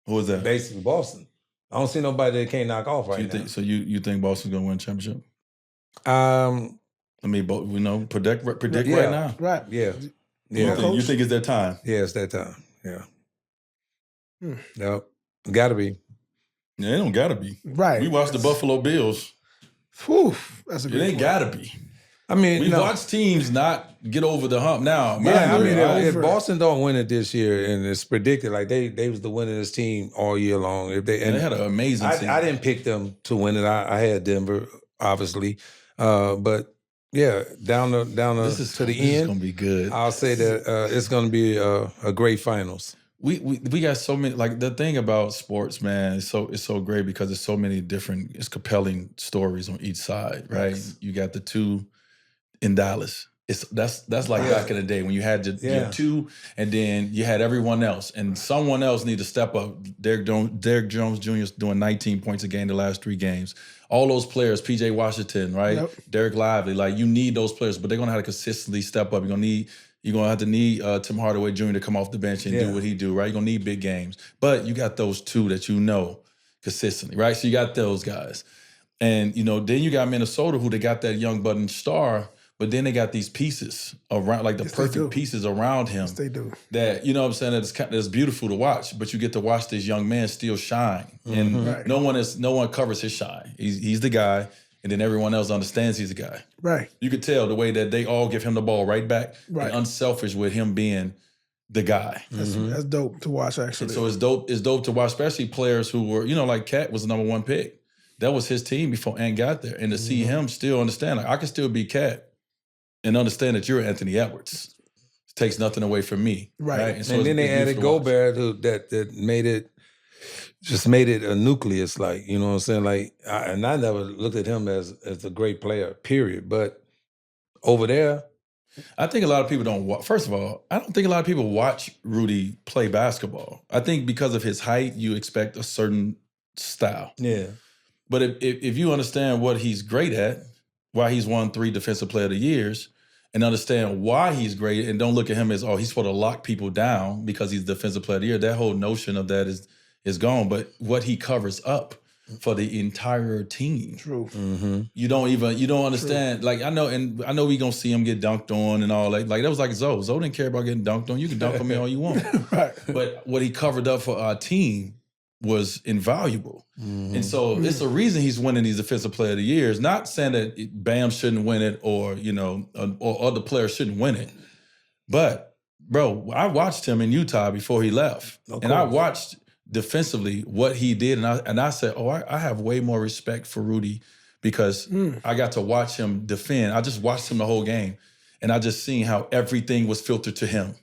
Who is that? Basically, Boston. I don't see nobody that can't knock off right now. So you think Boston's gonna win the championship? I mean, predict right now. Right. Yeah. You think it's their time? Yeah, it's that time. Yeah. Yep. Gotta be. Yeah, it don't gotta be. Right. We watched the Buffalo Bills. Whew, that's a good It ain't gotta be. I mean, we watched teams not get over the hump now. If Boston don't win it this year, and it's predicted, like they was the winningest team all year long. They had an amazing team. I didn't pick them to win it. I had Denver, obviously. But yeah, down to the end. This is gonna be good. I'll say that it's gonna be a great finals. We got so many, like the thing about sports, man, it's so great because there's so many different, compelling stories on each side, right? Yes. You got the two in Dallas. That's like back in the day when you had your two, and then you had everyone else, and someone else need to step up. Derrick Jones Jr. is doing 19 points a game the last 3 games. All those players, P.J. Washington, right? Yep. Derek Lively, like you need those players, but they're gonna have to consistently step up. You're gonna have to need Tim Hardaway Jr. to come off the bench and do what he do, right? You're gonna need big games, but you got those two that you know consistently, right? So you got those guys, and then you got Minnesota who they got that young budding star. But then they got these pieces around, like the perfect pieces around him. Yes, they do. That, you know what I'm saying, that's beautiful to watch, but you get to watch this young man still shine. And no one covers his shine. He's the guy, and then everyone else understands he's the guy. Right. You could tell the way that they all give him the ball right back. Right. And unselfish with him being the guy. That's dope to watch, actually. And so it's dope to watch, especially players who were, like Cat was the number 1 pick. That was his team before Ant got there. And to see him still understand, like I can still be Cat. And understand that you're Anthony Edwards. It takes nothing away from me. Right. And, so and then they added Gobert that made it a nucleus, like, you know what I'm saying? Like, I never looked at him as a great player, period. But over there, I think a lot of people don't. First of all, I don't think a lot of people watch Rudy play basketball. I think because of his height, you expect a certain style. Yeah. But if you understand what he's great at, why he's won 3 Defensive Player of the Years, and understand why he's great, and don't look at him as, oh, he's supposed to lock people down because he's Defensive Player of the Year. That whole notion of that is gone. But what he covers up for the entire team. True. Mm-hmm. You don't understand. True. Like, I know we gonna see him get dunked on and all that. Like, that was like Zoe. Zoe didn't care about getting dunked on. You can dunk on me all you want. Right. But what he covered up for our team was invaluable. Mm-hmm. And so it's the reason he's winning these Defensive Player of the Years. Not saying that Bam shouldn't win it or other players shouldn't win it. But, bro, I watched him in Utah before he left. And I watched defensively what he did. And I said, I have way more respect for Rudy because I got to watch him defend. I just watched him the whole game. And I just seen how everything was filtered to him.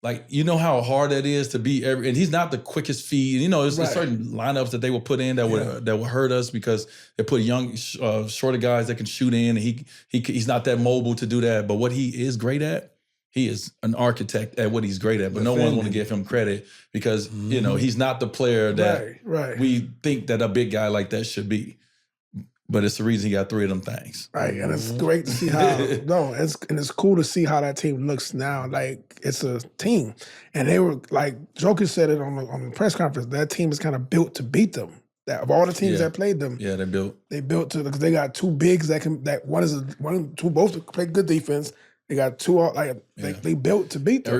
Like, you know how hard that is to be and he's not the quickest feed. You know, there's certain lineups that they will put in that would hurt us because they put young, shorter guys that can shoot in. And he's not that mobile to do that. But what he is great at, he is an architect at what he's great at. But no one want to give him credit because, he's not the player that we think that a big guy like that should be. But it's the reason he got 3 of them things. Right, and it's great to see how it's cool to see how that team looks now. Like, it's a team. And they were like Joker said it on the press conference, that team is kind of built to beat them. That of all the teams that played them, they built to, because they got 2 bigs two both play good defense. They got 2 they built to beat them.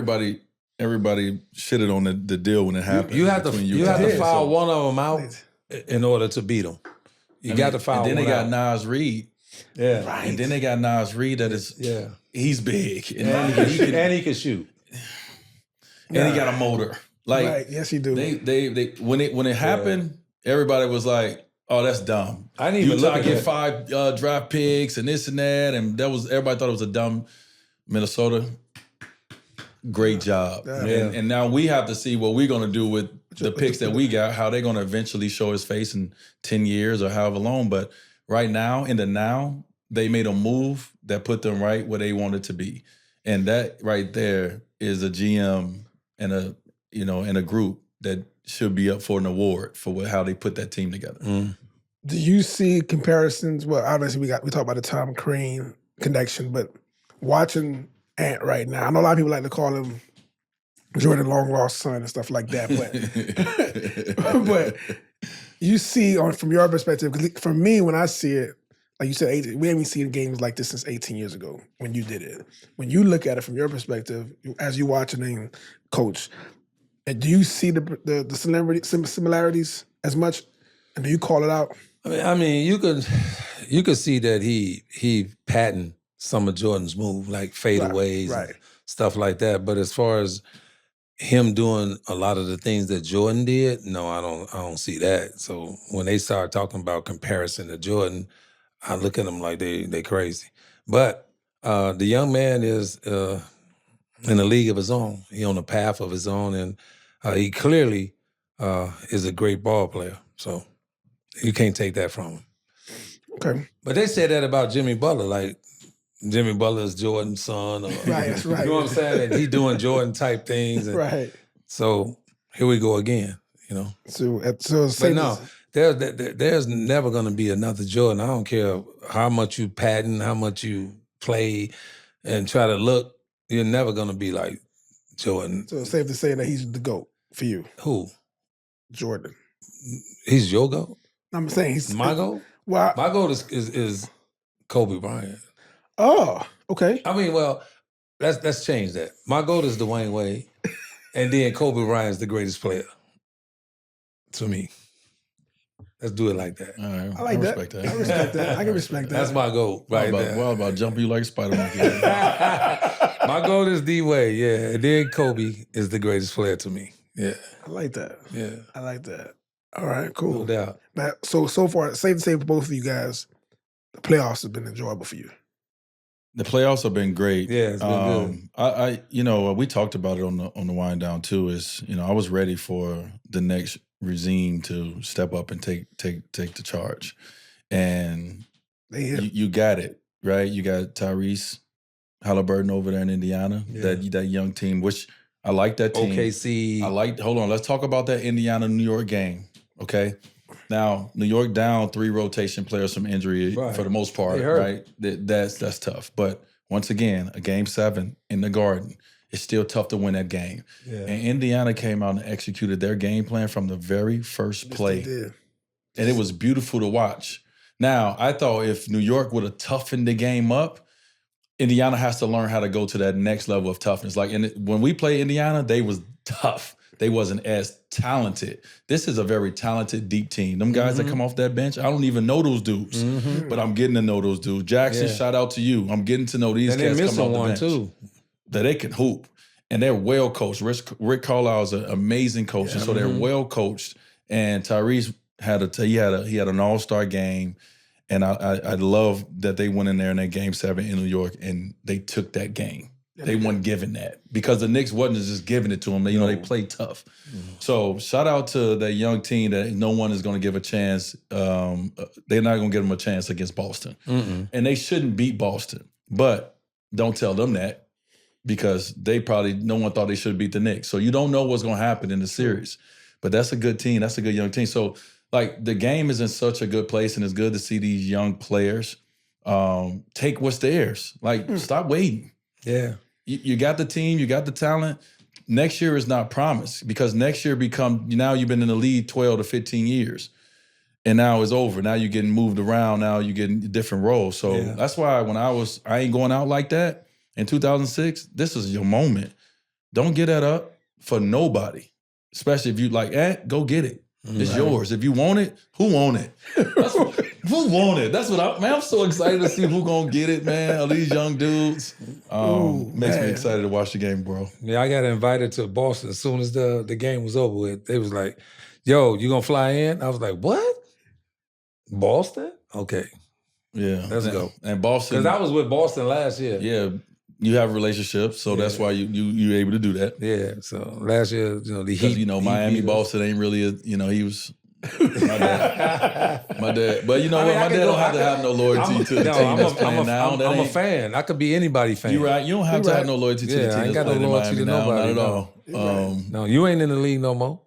Everybody shitted on the deal when it happened. You have to foul one of them out in order to beat them. You got to foul. And then they got out. Nas Reed. Yeah. Right. And then they got Nas Reed that is he's big. And he can shoot. And he got a motor. Like, yes, he do. They when it happened, everybody was like, "Oh, that's dumb." I didn't even look at get 5 draft picks and this and that, and everybody thought it was a dumb Minnesota. Great job. Yeah. And now we have to see what we're going to do with the picks that we got, how they're going to eventually show his face in 10 years or however long. But right now, they made a move that put them right where they wanted to be. And that right there is a GM and a group that should be up for an award for how they put that team together. Do you see comparisons? Well, obviously we talk about the Tom Crean connection, but watching Ant right now, I know a lot of people like to call him Jordan long lost son and stuff like that, but you see from your perspective, because for me, when I see it, like you said, we haven't seen games like this since 18 years ago when you did it. When you look at it from your perspective, as you watching and coach, do you see the similarities as much, and do you call it out? I mean, you could see that he patterned some of Jordan's move, like fadeaways, and stuff like that. But as far as him doing a lot of the things that Jordan did, no, I don't see that. So when they start talking about comparison to Jordan, I look at them like they crazy. But the young man is in a league of his own. He on a path of his own, and he clearly is a great ball player. So you can't take that from him. Okay. But they said that about Jimmy Butler, like Jimmy Butler is Jordan's son. Or, that's right. You know what I'm saying? And he doing Jordan type things. And so here we go again, So but no, there's never going to be another Jordan. I don't care how much you patent, how much you play and try to look, you're never going to be like Jordan. So it's safe to say that he's the GOAT for you. Who? Jordan. He's your GOAT? I'm saying he's my GOAT? Well, my GOAT is Kobe Bryant. Oh, okay. I mean, well, let's change that. My GOAT is Dwyane Wade, and then Kobe Bryant's the greatest player to me. Let's do it like that. All right, I like that. I respect that. I can respect that. That's my GOAT right there. Well, about jumping you like Spider-Man. My GOAT is D-Wade, yeah. And then Kobe is the greatest player to me. Yeah. I like that. Yeah. I like that. All right, cool. No doubt. Now, so far, safe to say for both of you guys, the playoffs have been enjoyable for you. The playoffs have been great. Yeah, it's been good. We talked about it on the wind down too. Is I was ready for the next regime to step up and take the charge, and you got it right. You got Tyrese Halliburton over there in Indiana, that young team, which I like that team. OKC. Hold on, let's talk about that Indiana-New York game, okay? Now, New York down 3 rotation players from injury for the most part, right? That's tough. But once again, a game 7 in the Garden, it's still tough to win that game. Yeah. And Indiana came out and executed their game plan from the very first play. And it was beautiful to watch. Now, I thought if New York would have toughened the game up, Indiana has to learn how to go to that next level of toughness. Like when we play Indiana, they was tough. They wasn't as talented. This is a very talented, deep team. Them guys that come off that bench, I don't even know those dudes, but I'm getting to know those dudes. Jackson, shout out to you. I'm getting to know these cats coming off the bench. Too. That they can hoop. And they're well coached. Rick Carlisle is an amazing coach, and so they're well coached. And Tyrese had an all-star game. And I love that they went in there in that game 7 in New York and they took that game. They weren't giving that because the Knicks wasn't just giving it to them. They played tough. So shout out to that young team that no one is going to give a chance. They're not going to give them a chance against Boston. And they shouldn't beat Boston. But don't tell them that because no one thought they should beat the Knicks. So you don't know what's going to happen in the series. But that's a good team. That's a good young team. So like the game is in such a good place and it's good to see these young players take what's theirs. Like stop waiting. Yeah. You got the team, you got the talent. Next year is not promised because next year now you've been in the league 12 to 15 years. And now it's over. Now you're getting moved around. Now you're getting different roles. So that's why when I ain't going out like that in 2006, this is your moment. Don't get that up for nobody. Especially if you go get it. It's yours. If you want it, who want it? Who want it? That's what I'm so excited to see who gonna get it, man. All these young dudes. Makes me excited to watch the game, bro. Yeah, I got invited to Boston as soon as the game was over with. They was like, yo, you gonna fly in? I was like, what? Boston? Okay. Yeah. Let's go. And Boston. Because I was with Boston last year. Yeah. You have relatives, so that's why you're able to do that. Yeah. So last year, the Heat. Miami, Boston ain't really he was my dad. But my dad don't have to have no loyalty to the team that's playing now. I'm a fan. I could be anybody's fan. You're right. You don't have to have no loyalty to the team that's playing in Miami now. Not at all. No, you ain't in the league no more.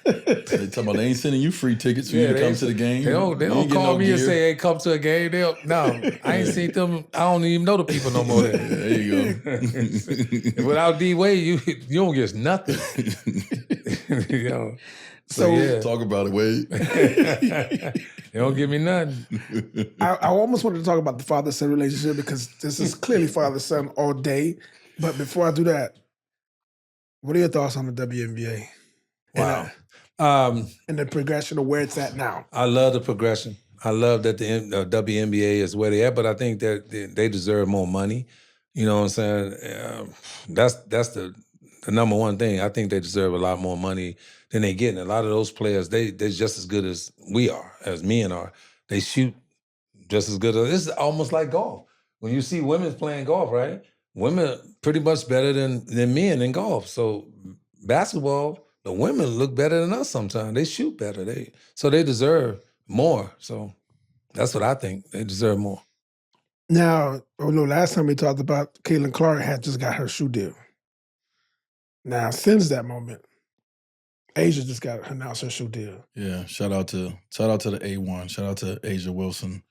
They talking about they ain't sending you free tickets for you to come to the game. They don't call me and say, hey, come to a game. I ain't seen them. I don't even know the people no more. There you go. Without D-Wade, you don't get nothing. So talk about it, Wade. They don't give me nothing. I almost wanted to talk about the father-son relationship because this is clearly father-son all day. But before I do that, what are your thoughts on the WNBA? Wow. And the progression of where it's at now. I love the progression. I love that the WNBA is where they at, but I think that they deserve more money. You know what I'm saying? That's the number one thing. I think they deserve a lot more money than they get. And a lot of those players, they're just as good as we are, as men are. They shoot just as good. This is almost like golf. When you see women playing golf, right? Women pretty much better than men in golf. So basketball, the women look better than us sometimes. They shoot better. So they deserve more. So that's what I think. They deserve more. Now, last time we talked about Caitlin Clark had just got her shoe deal. Now, since that moment, Asia just got announced her shoe deal. Yeah, shout out to the A1. Shout out to Asia Wilson.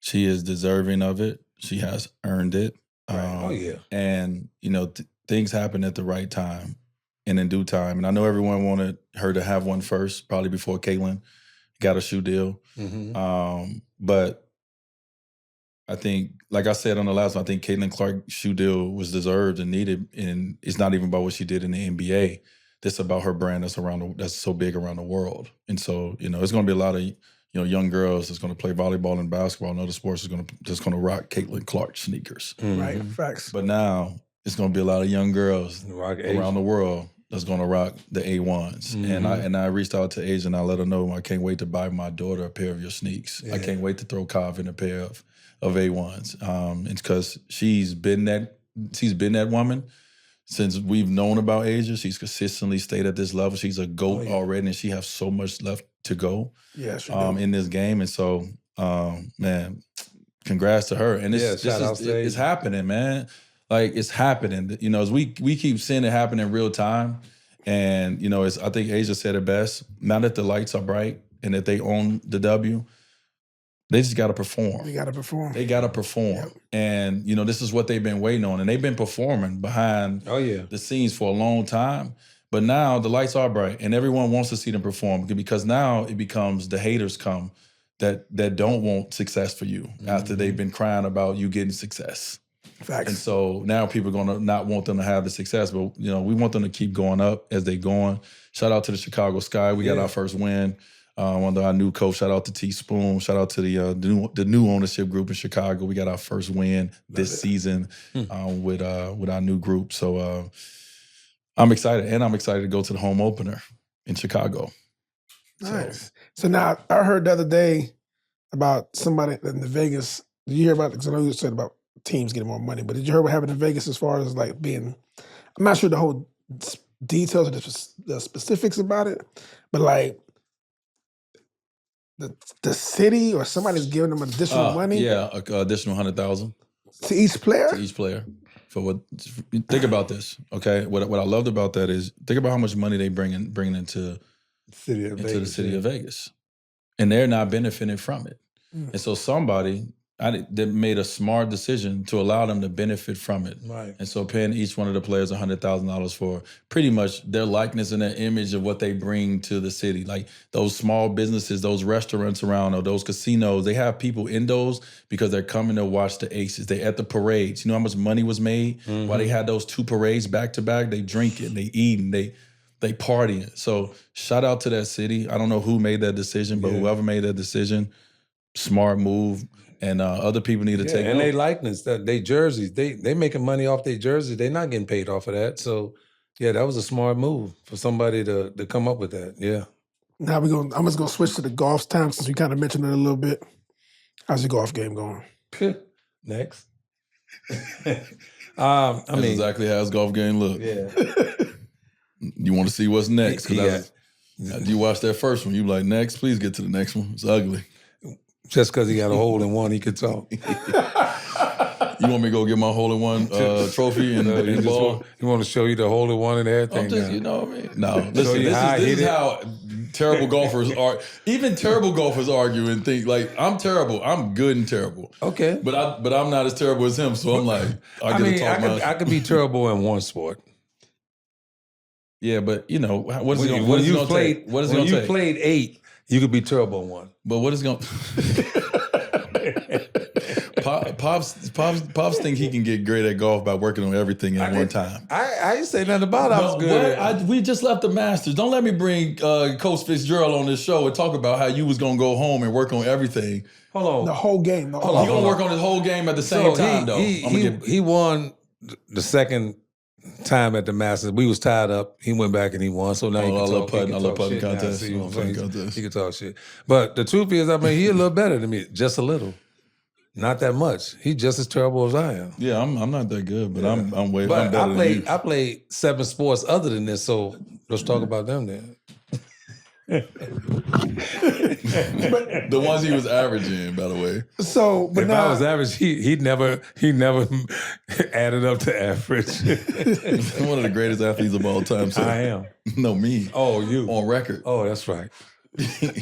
She is deserving of it. She has earned it. Right. And, things happen at the right time. And in due time. And I know everyone wanted her to have one first, probably before Caitlin got a shoe deal. But I think, like I said on the last one, I think Caitlin Clark's shoe deal was deserved and needed. And it's not even about what she did in the NBA. This about her brand that's so big around the world. And so, it's going to be a lot of young girls that's going to play volleyball and basketball and other sports just going to rock Caitlin Clark sneakers. Right, facts. But now it's going to be a lot of young girls around the world that's going to rock the A1s. And I reached out to Asia and I let her know I can't wait to buy my daughter a pair of your sneaks. Yeah. I can't wait to throw Kav in a pair of A1s. It's because she's been that woman since we've known about Asia. She's consistently stayed at this level. She's a GOAT already, and she has so much left to go in this game. And so, man, congrats to her. And it's happening, man. Like, it's happening. You know, as we keep seeing it happen in real time. And, you know, I think Asia said it best. Now that the lights are bright and that they own the W, they just got to perform. They got to perform. Yep. And, you know, this is what they've been waiting on. And they've been performing behind the scenes for a long time. But now the lights are bright and everyone wants to see them perform, because now it becomes the haters come that don't want success for you after they've been crying about you getting success. Facts. And so now people are going to not want them to have the success, but, you know, we want them to keep going up as they going. Shout out to the Chicago Sky. We got our first win. Under our new coach, shout out to T Spoon. Shout out to the new ownership group in Chicago. We got our first win this season with our new group. So I'm excited, and I'm excited to go to the home opener in Chicago. Nice. So now I heard the other day about somebody in the Vegas. Did you hear about it? Because I know you said about teams getting more money, but did you hear what happened in Vegas as far as like being? I'm not sure the whole details or the specifics about it, but like. The city or somebody's giving them additional money? Yeah, additional $100,000 to each player. To each player. For what? Think about this, okay? What I loved about that is think about how much money they bringing into the city of Vegas, and they're not benefiting from it. And so somebody that made a smart decision to allow them to benefit from it. Right. And so paying each one of the players $100,000 for pretty much their likeness and their image of what they bring to the city. Like those small businesses, those restaurants around, or those casinos, they have people in those because they're coming to watch the Aces. They at the parades. You know how much money was made while they had those 2 parades back to back? They drink it, they eat, and they partying. So shout out to that city. I don't know who made that decision, but whoever made that decision, smart move. And other people need to take and they likeness, they jerseys, they making money off their jerseys. They're not getting paid off of that. So yeah, that was a smart move for somebody to come up with that. Yeah. Now I'm just gonna switch to the golf time since we kind of mentioned it a little bit. How's your golf game going? Next. That's exactly how his golf game look. Yeah. You want to see what's next? Because you watch that first one, you like, next, please get to the next one. It's ugly. Just because he got a hole in one, he could talk. You want me to go get my hole in one trophy and ball? He want to show you the hole in one and everything. You know what I mean? No, listen. This is how terrible golfers are. Even terrible golfers argue and think like, I'm terrible. I'm good and terrible. Okay, but I'm not as terrible as him. So I'm like, I could be terrible in one sport. Yeah, but you know what is it when going you to take? What is it going to take? When you played 8. You could be terrible in one. But what is going Pops think he can get great at golf by working on everything at one time. I didn't say nothing about it. I was good. We just left the Masters. Don't let me bring Coach Fitzgerald on this show and talk about how you was going to go home and work on everything. Hold on. The whole game. He's going to work on his whole game at the same time, though. He won the second time at the Masters. We was tied up. He went back and he won. So now he can talk. I love putting contests. He can talk shit. But the truth is, he a little better than me. Just a little. Not that much. He's just as terrible as I am. Yeah, I'm not that good, but I'm better than you. I played 7 sports other than this, so let's talk about them then. The ones he was averaging, by the way. So, but if I was average, he never added up to average. One of the greatest athletes of all time. So. I am. No, me. Oh, you on record. Oh, that's right.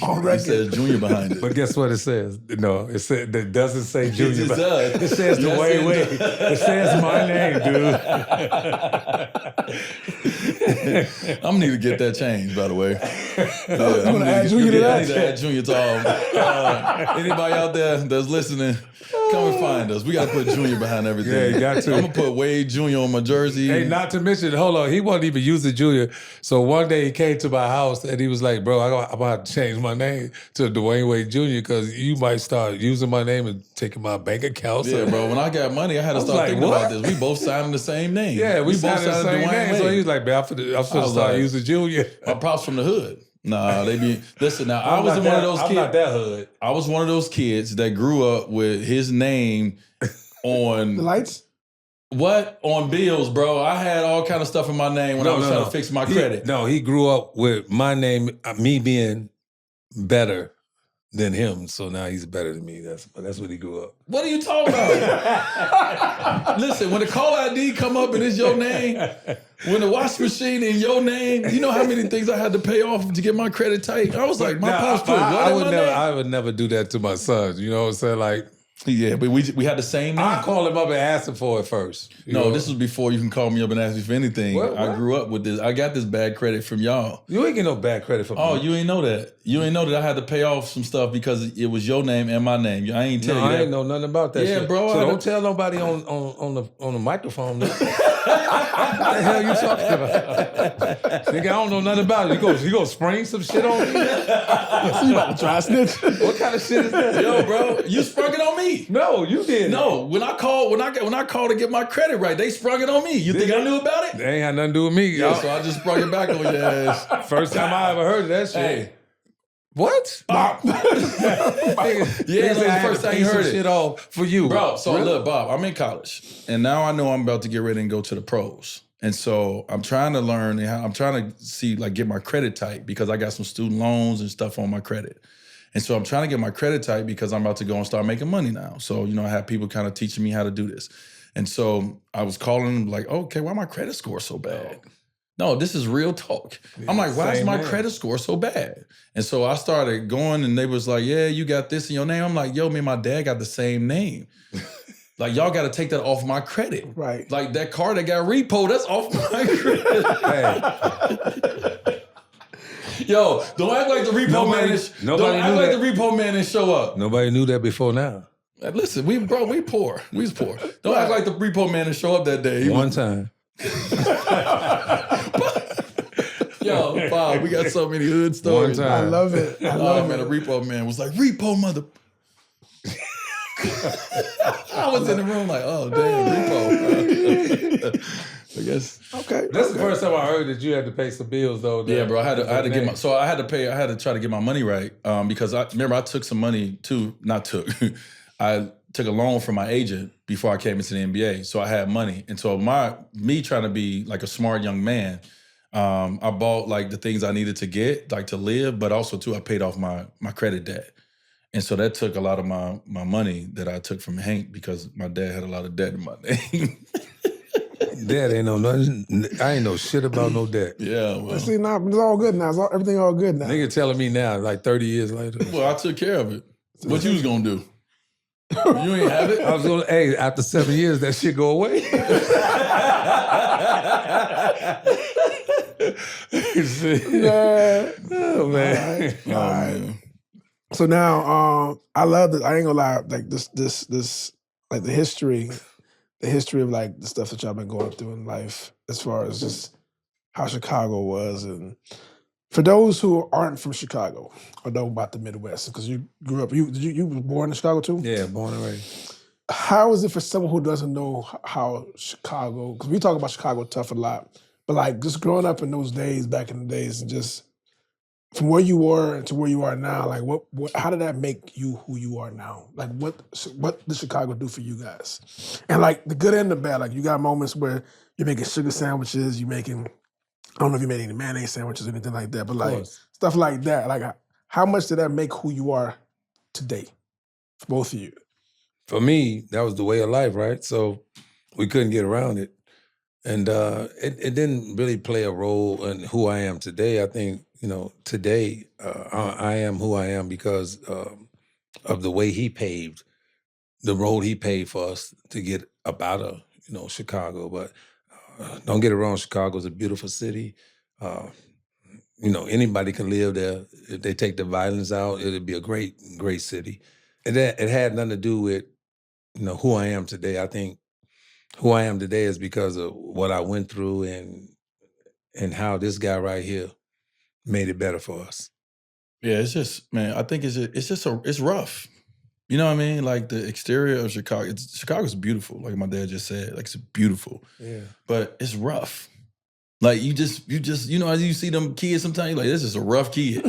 On record. It says Junior behind it. But guess what it says? No, it doesn't say Junior. It says Dwyane Wade. It says my name, dude. I'm gonna need to get that changed, by the way. I'm gonna add Junior to that. I need to add Junior to all. Anybody out there that's listening, come and find us. We gotta put Junior behind everything. Yeah, you got to. I'm gonna put Wade Jr. on my jersey. Hey, not to mention, hold on, he wasn't even using Junior. So one day he came to my house and he was like, bro, I'm about to change my name to Dwyane Wade Jr. because you might start using my name and taking my bank accounts. Yeah, bro, when I got money, I had to start thinking about this. We both signed the same name. Yeah, we both signed the same name. So he was like, man, I'm finna start using Junior. My props from the hood. Nah, they be listen. Now I was one of those kids. I'm not that hood. I was one of those kids that grew up with his name on the lights. What on bills, bro? I had all kind of stuff in my name when I was trying to fix my credit. He grew up with my name, me being better than him, so now he's better than me. That's what he grew up. What are you talking about? Listen, when the call ID come up and it's your name, when the wash machine in your name, you know how many things I had to pay off to get my credit tight? I was like, my pops put what in my name? I would never do that to my son. You know what I'm saying? Like, yeah, but we had the same name. I called him up and asked him for it first. No, this was before you can call me up and ask me for anything. What? I grew up with this. I got this bad credit from y'all. You ain't get no bad credit from me. Oh, you ain't know that. You ain't know that I had to pay off some stuff because it was your name and my name. I ain't tell you that. I ain't know nothing about that. Yeah, shit. bro. So don't tell nobody on the microphone. What the hell you talking about? Nigga, I don't know nothing about it. You go spring some shit on me? So you about to try snitch? What kind of shit is that? Yo, bro, you sprung it on me. No, you did. No, when I called to get my credit right, they sprung it on me. You think I knew about it? They ain't had nothing to do with me. Yeah, so I just sprung it back on your ass. First time I ever heard of that shit. Hey. What? Bob. Yeah, that was the first time you heard it. Shit off for you. Bro, so look, Bob, I'm in college. And now I know I'm about to get ready and go to the pros. And so I'm trying to learn, I'm trying to see, like, get my credit tight because I got some student loans and stuff on my credit. And so I'm trying to get my credit tight because I'm about to go and start making money now. So, I have people kind of teaching me how to do this. And so I was calling them like, okay, why my credit score so bad? No, this is real talk. Yeah, I'm like, why is my credit score so bad? And so I started going and they was like, yeah, you got this in your name. I'm like, yo, me and my dad got the same name. Like, y'all got to take that off my credit. Right. Like, that car that got repo, that's off my credit. Yo, don't act like the repo man didn't show up. Nobody knew that before now. Listen, we poor. We was poor. Don't act like the repo man didn't show up that day. One time. Yo, Bob, we got so many hood stories. I love it. I love it. The repo man was like, repo mother. I was in the room like, oh, damn, repo. I guess. Okay. That's the first time I heard that you had to pay some bills, though. Yeah, bro. I had to get my. So I had to try to get my money right because I took some money too. Not took. I took a loan from my agent before I came into the NBA, so I had money. And so me trying to be like a smart young man, I bought like the things I needed to get, like to live, but also too I paid off my credit debt. And so that took a lot of my money that I took from Hank because my dad had a lot of debt in my name. Dad ain't know nothing. I ain't know shit about no debt. Yeah, well. See, now it's all good now. Everything all good now. Nigga telling me now, like 30 years later. Well, I took care of it. What you was gonna do? You ain't have it? I was gonna, hey, after 7 years, that shit go away. Yeah. Oh, man. All right. So now, I love this. I ain't gonna lie, like this, like the history of like the stuff that y'all been going through in life, as far as just how Chicago was, and for those who aren't from Chicago or know about the Midwest, because you grew up, you were born in Chicago too? Yeah, born and raised. How is it for someone who doesn't know how Chicago? Because we talk about Chicago tough a lot, but like just growing up in those days, back in the days, and just from where you were to where you are now, like what how did that make you who you are now? Like what did Chicago do for you guys? And like the good and the bad, like you got moments where you're making sugar sandwiches, you're making, I don't know if you made any mayonnaise sandwiches or anything like that, but like stuff like that. Like how much did that make who you are today for both of you? For me, that was the way of life, right? So we couldn't get around it. And it didn't really play a role in who I am today. I think, today I am who I am because of the way he paved, the road he paved for us to get up out of, Chicago. But don't get it wrong, Chicago's a beautiful city. Anybody can live there. If they take the violence out, it'd be a great, great city. And it had nothing to do with, who I am today. I think who I am today is because of what I went through and how this guy right here made it better for us. Yeah, it's just, man, I think it's rough. You know what I mean? Like the exterior of Chicago, Chicago's beautiful, like my dad just said. Like it's beautiful. Yeah. But it's rough. Like you just, as you see them kids sometimes, you're like, this is a rough kid.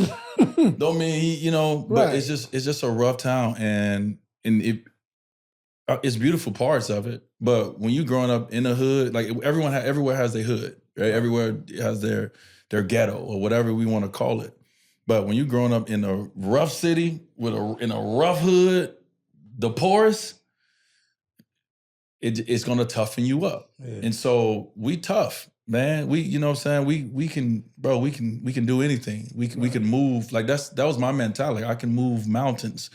Don't mean but right. it's just a rough town, and it's beautiful parts of it. But when you growing up in the hood, like everywhere has their hood, right? Everywhere has their ghetto or whatever we want to call it. But when you're growing up in a rough city in a rough hood, the poorest, it's gonna toughen you up. Yeah. And so we tough, man. We, you know what I'm saying? We can do anything. We can move. Like that was my mentality. I can move mountains.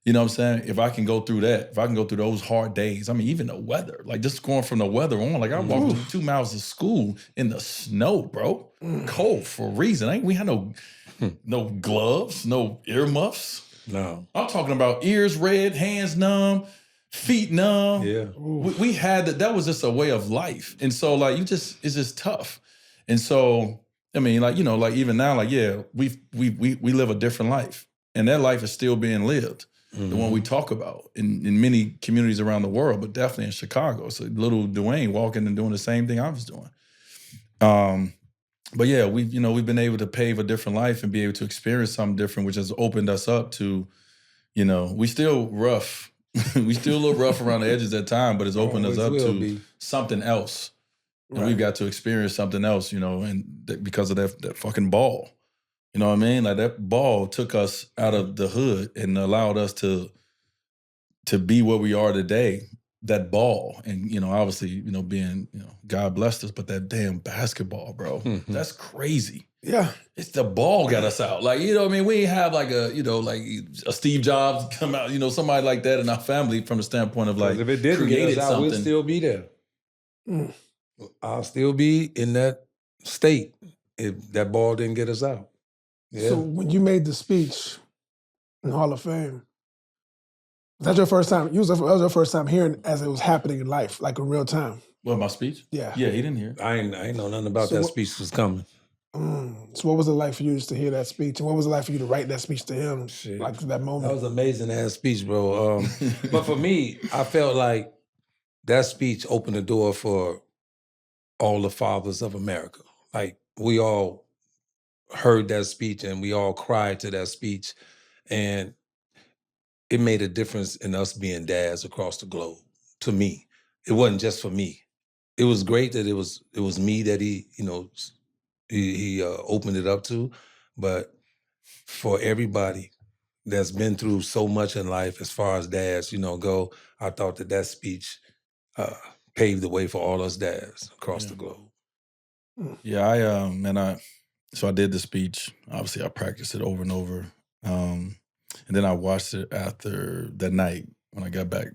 You know what I'm saying? If I can go through that, if I can go through those hard days, I mean, even the weather, like just going from the weather on, like I walked 2 miles to school in the snow, bro. Cold for a reason. We had no gloves, no earmuffs. No. I'm talking about ears red, hands numb, feet numb. Yeah. We had that was just a way of life. And so like it's just tough. And so, I mean, like, you know, like even now, like, yeah, we live a different life. And that life is still being lived. The one we talk about in many communities around the world, but definitely in Chicago. So little Dwyane walking and doing the same thing I was doing. But yeah, we've been able to pave a different life and be able to experience something different, which has opened us up to, you know, we still rough. We still a little rough around the edges at times, but it's opened us up to something else. And we've got to experience something else, you know, and because of that fucking ball. You know what I mean? Like that ball took us out of the hood and allowed us to be what we are today. That ball, and you know, obviously, you know, being, you know, God blessed us, but that damn basketball, bro, that's crazy. Yeah, it's the ball got us out. Like, you know what I mean? We ain't have like a Steve Jobs come out, you know, somebody like that in our family from the standpoint of like, if it didn't get us out, we'd still be there. I'll still be in that state if that ball didn't get us out. Yeah. So when you made the speech in Hall of Fame, was that your first time? That was your first time hearing as it was happening in life, like in real time. What, my speech? Yeah. Yeah, he didn't hear. I ain't know nothing about that speech was coming. So what was it like for you just to hear that speech? And what was it like for you to write that speech to him? Shit. Like that moment? That was an amazing ass speech, bro. But for me, I felt like that speech opened the door for all the fathers of America. Like we all heard that speech and we all cried to that speech. And it made a difference in us being dads across the globe. To me, it wasn't just for me. It was great that it was me that he, you know, he opened it up to, but for everybody that's been through so much in life, as far as dads, you know, go, I thought that speech paved the way for all us dads across the globe. Yeah, so I did the speech. Obviously, I practiced it over and over. And then I watched it after that night when I got back,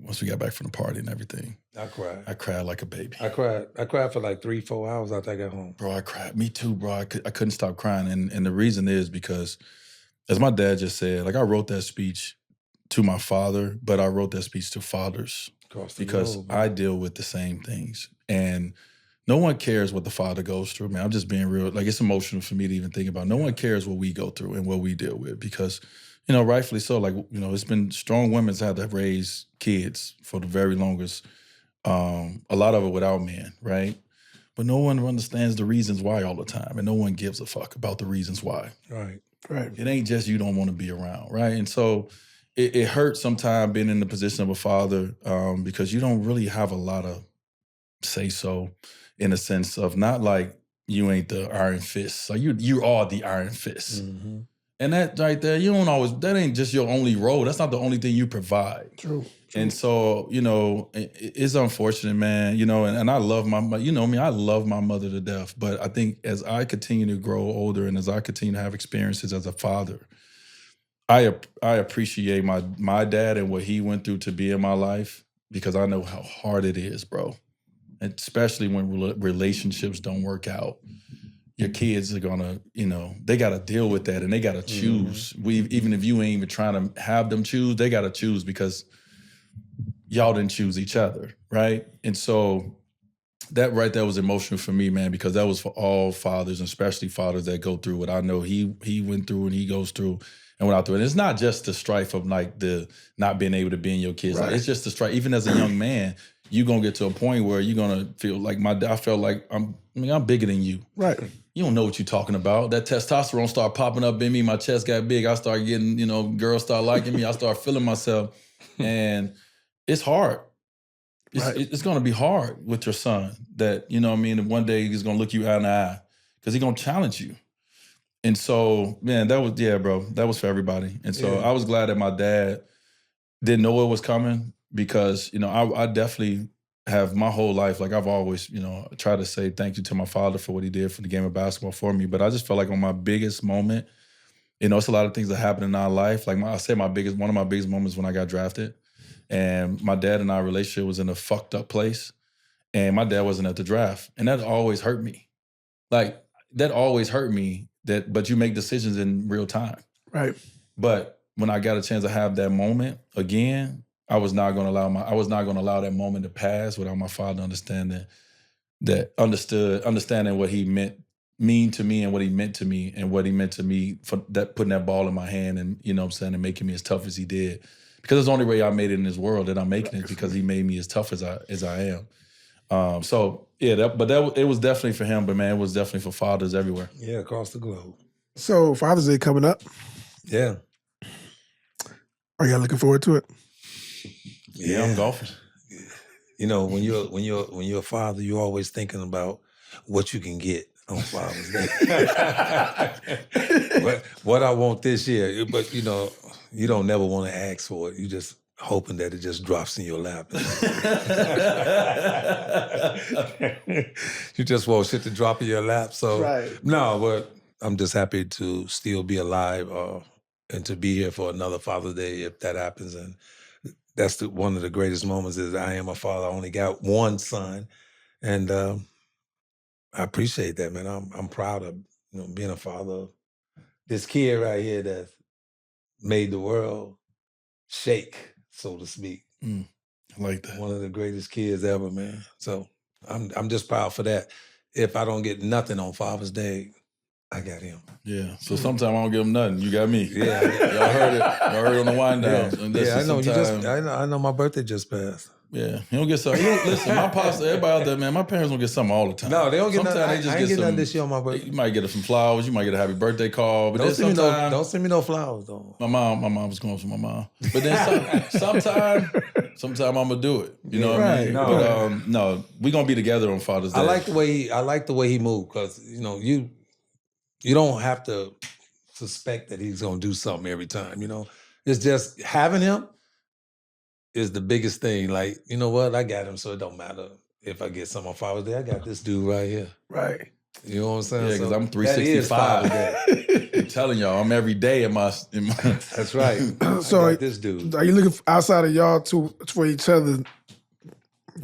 once we got back from the party and everything. I cried. I cried like a baby. I cried for like 3-4 hours after I got home. Bro, I cried. Me too, bro. I couldn't stop crying. And the reason is because, as my dad just said, like I wrote that speech to my father, but I wrote that speech to fathers because I deal with the same things. And no one cares what the father goes through, man. I'm just being real. Like, it's emotional for me to even think about. No one cares what we go through and what we deal with because, you know, rightfully so. Like, you know, it's been strong women's had to raise kids for the very longest. A lot of it without men, right? But no one understands the reasons why all the time. And no one gives a fuck about the reasons why. Right. It ain't just you don't want to be around, right? And so it hurts sometimes being in the position of a father because you don't really have a lot of say-so in a sense of not like you ain't the iron fist. So you are the iron fist. Mm-hmm. And that right there, that ain't just your only role. That's not the only thing you provide. True. And so, you know, it's unfortunate, man, you know, and I love I love my mother to death. But I think as I continue to grow older and as I continue to have experiences as a father, I appreciate my dad and what he went through to be in my life because I know how hard it is, bro. And especially when relationships don't work out. Your kids are gonna, you know, they gotta deal with that and they gotta choose. Even if you ain't even trying to have them choose, they gotta choose because y'all didn't choose each other, right? And so that right there was emotional for me, man, because that was for all fathers, and especially fathers that go through what I know he went through and he goes through and went out through. And it's not just the strife of like the not being able to be in your kids' life. It's just the strife. Even as a young man, you're gonna get to a point where you're gonna feel like I felt like I'm bigger than you. Right. You don't know what you're talking about. That testosterone started popping up in me. My chest got big. I started getting, girls start liking me. I started feeling myself. And it's hard. It's going to be hard with your son that, and one day he's going to look you out in the eye because he's going to challenge you. And so, man, that was for everybody. And so I was glad that my dad didn't know it was coming because, I definitely have my whole life, like I've always, tried to say thank you to my father for what he did for the game of basketball for me. But I just felt like on my biggest moment, it's a lot of things that happen in our life. Like one of my biggest moments when I got drafted, and my dad and our relationship was in a fucked up place, and my dad wasn't at the draft, and that always hurt me. Like that always hurt me. But you make decisions in real time, right? But when I got a chance to have that moment again, I was not going to allow that moment to pass without my father understanding what he mean to me and what he meant to me and what he meant to me for that, putting that ball in my hand and, and making me as tough as he did. Because it's the only way I made it in this world that I'm making it because he made me as tough as I am. It was definitely for him, but man, it was definitely for fathers everywhere. Yeah, across the globe. So Father's Day coming up. Yeah. Are y'all looking forward to it? Yeah, I'm golfing. When you're a father, you're always thinking about what you can get on Father's Day. what I want this year, but you don't never want to ask for it. You just hoping that it just drops in your lap. You just want shit to drop in your lap. So no, but I'm just happy to still be alive and to be here for another Father's Day if that happens. And that's one of the greatest moments is I am a father. I only got one son. And I appreciate that, man. I'm proud of being a father of this kid right here that made the world shake, so to speak. I like that. One of the greatest kids ever, man. So I'm just proud for that. If I don't get nothing on Father's Day, I got him. Yeah. So sometimes I don't give him nothing. You got me. Yeah. Y'all heard it. Y'all heard it on the wind down. Yeah, I know. I know my birthday just passed. Yeah, you don't get something. Listen, my pops, everybody out there, man, my parents don't get something all the time. No, they don't get nothing. Sometimes I ain't get nothing this year on my birthday. You might get some flowers. You might get a happy birthday call. But don't send me no flowers, though. My mom was going for my mom. But then sometime I'm gonna do it. You know what I mean? No, no, we gonna be together on Father's Day. I like the way he moved because you don't have to suspect that he's gonna do something every time. It's just having him is the biggest thing. Like, you know what? I got him, so it don't matter if I get some on Father's Day. I got this dude right here. Right. You know what I'm saying? Yeah, because so I'm 365. I'm telling y'all, I'm every day in my That's right. So this dude. Are you looking outside of y'all for each other?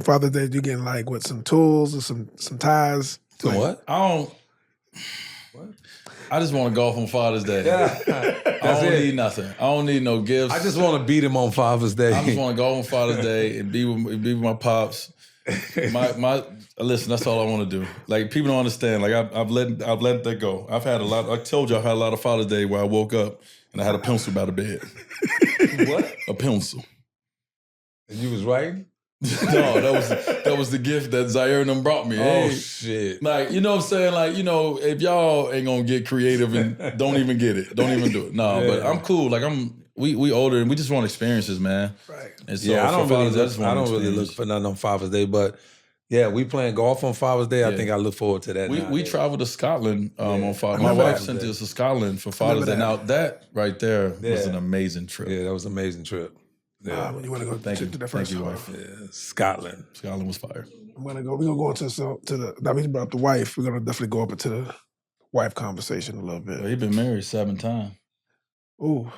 Father's Day, you getting like with some tools or some ties? Some what? I just want to golf on Father's Day. Yeah. I don't need nothing. I don't need no gifts. I just want to beat him on Father's Day. I just want to go on Father's Day and be with my pops. Listen, that's all I want to do. Like, people don't understand. Like, I've let that go. I've had a lot. I told you I've had a lot of Father's Day where I woke up and I had a pencil by the bed. What? A pencil. And you was writing? No, that was the gift that Zaire and them brought me. Oh, shit. Like, you know what I'm saying? Like, if y'all ain't gonna get creative and don't even get it, don't even do it. No, yeah. But I'm cool. Like, we older and we just want experiences, man. Right. And so I don't really look for nothing on Father's Day, but yeah, we playing golf on Father's Day. Yeah. I think I look forward to that. We traveled to Scotland on Father's Day. My wife sent us to Scotland for Father's Day. Now that right there was an amazing trip. Yeah, that was an amazing trip. Yeah. You want to go to that first? Thank you, wife. Yeah. Scotland was fire. We're gonna go into the. Now we brought up the wife. We're gonna definitely go up into the wife conversation a little bit. Well, he's been married 7 times. Ooh.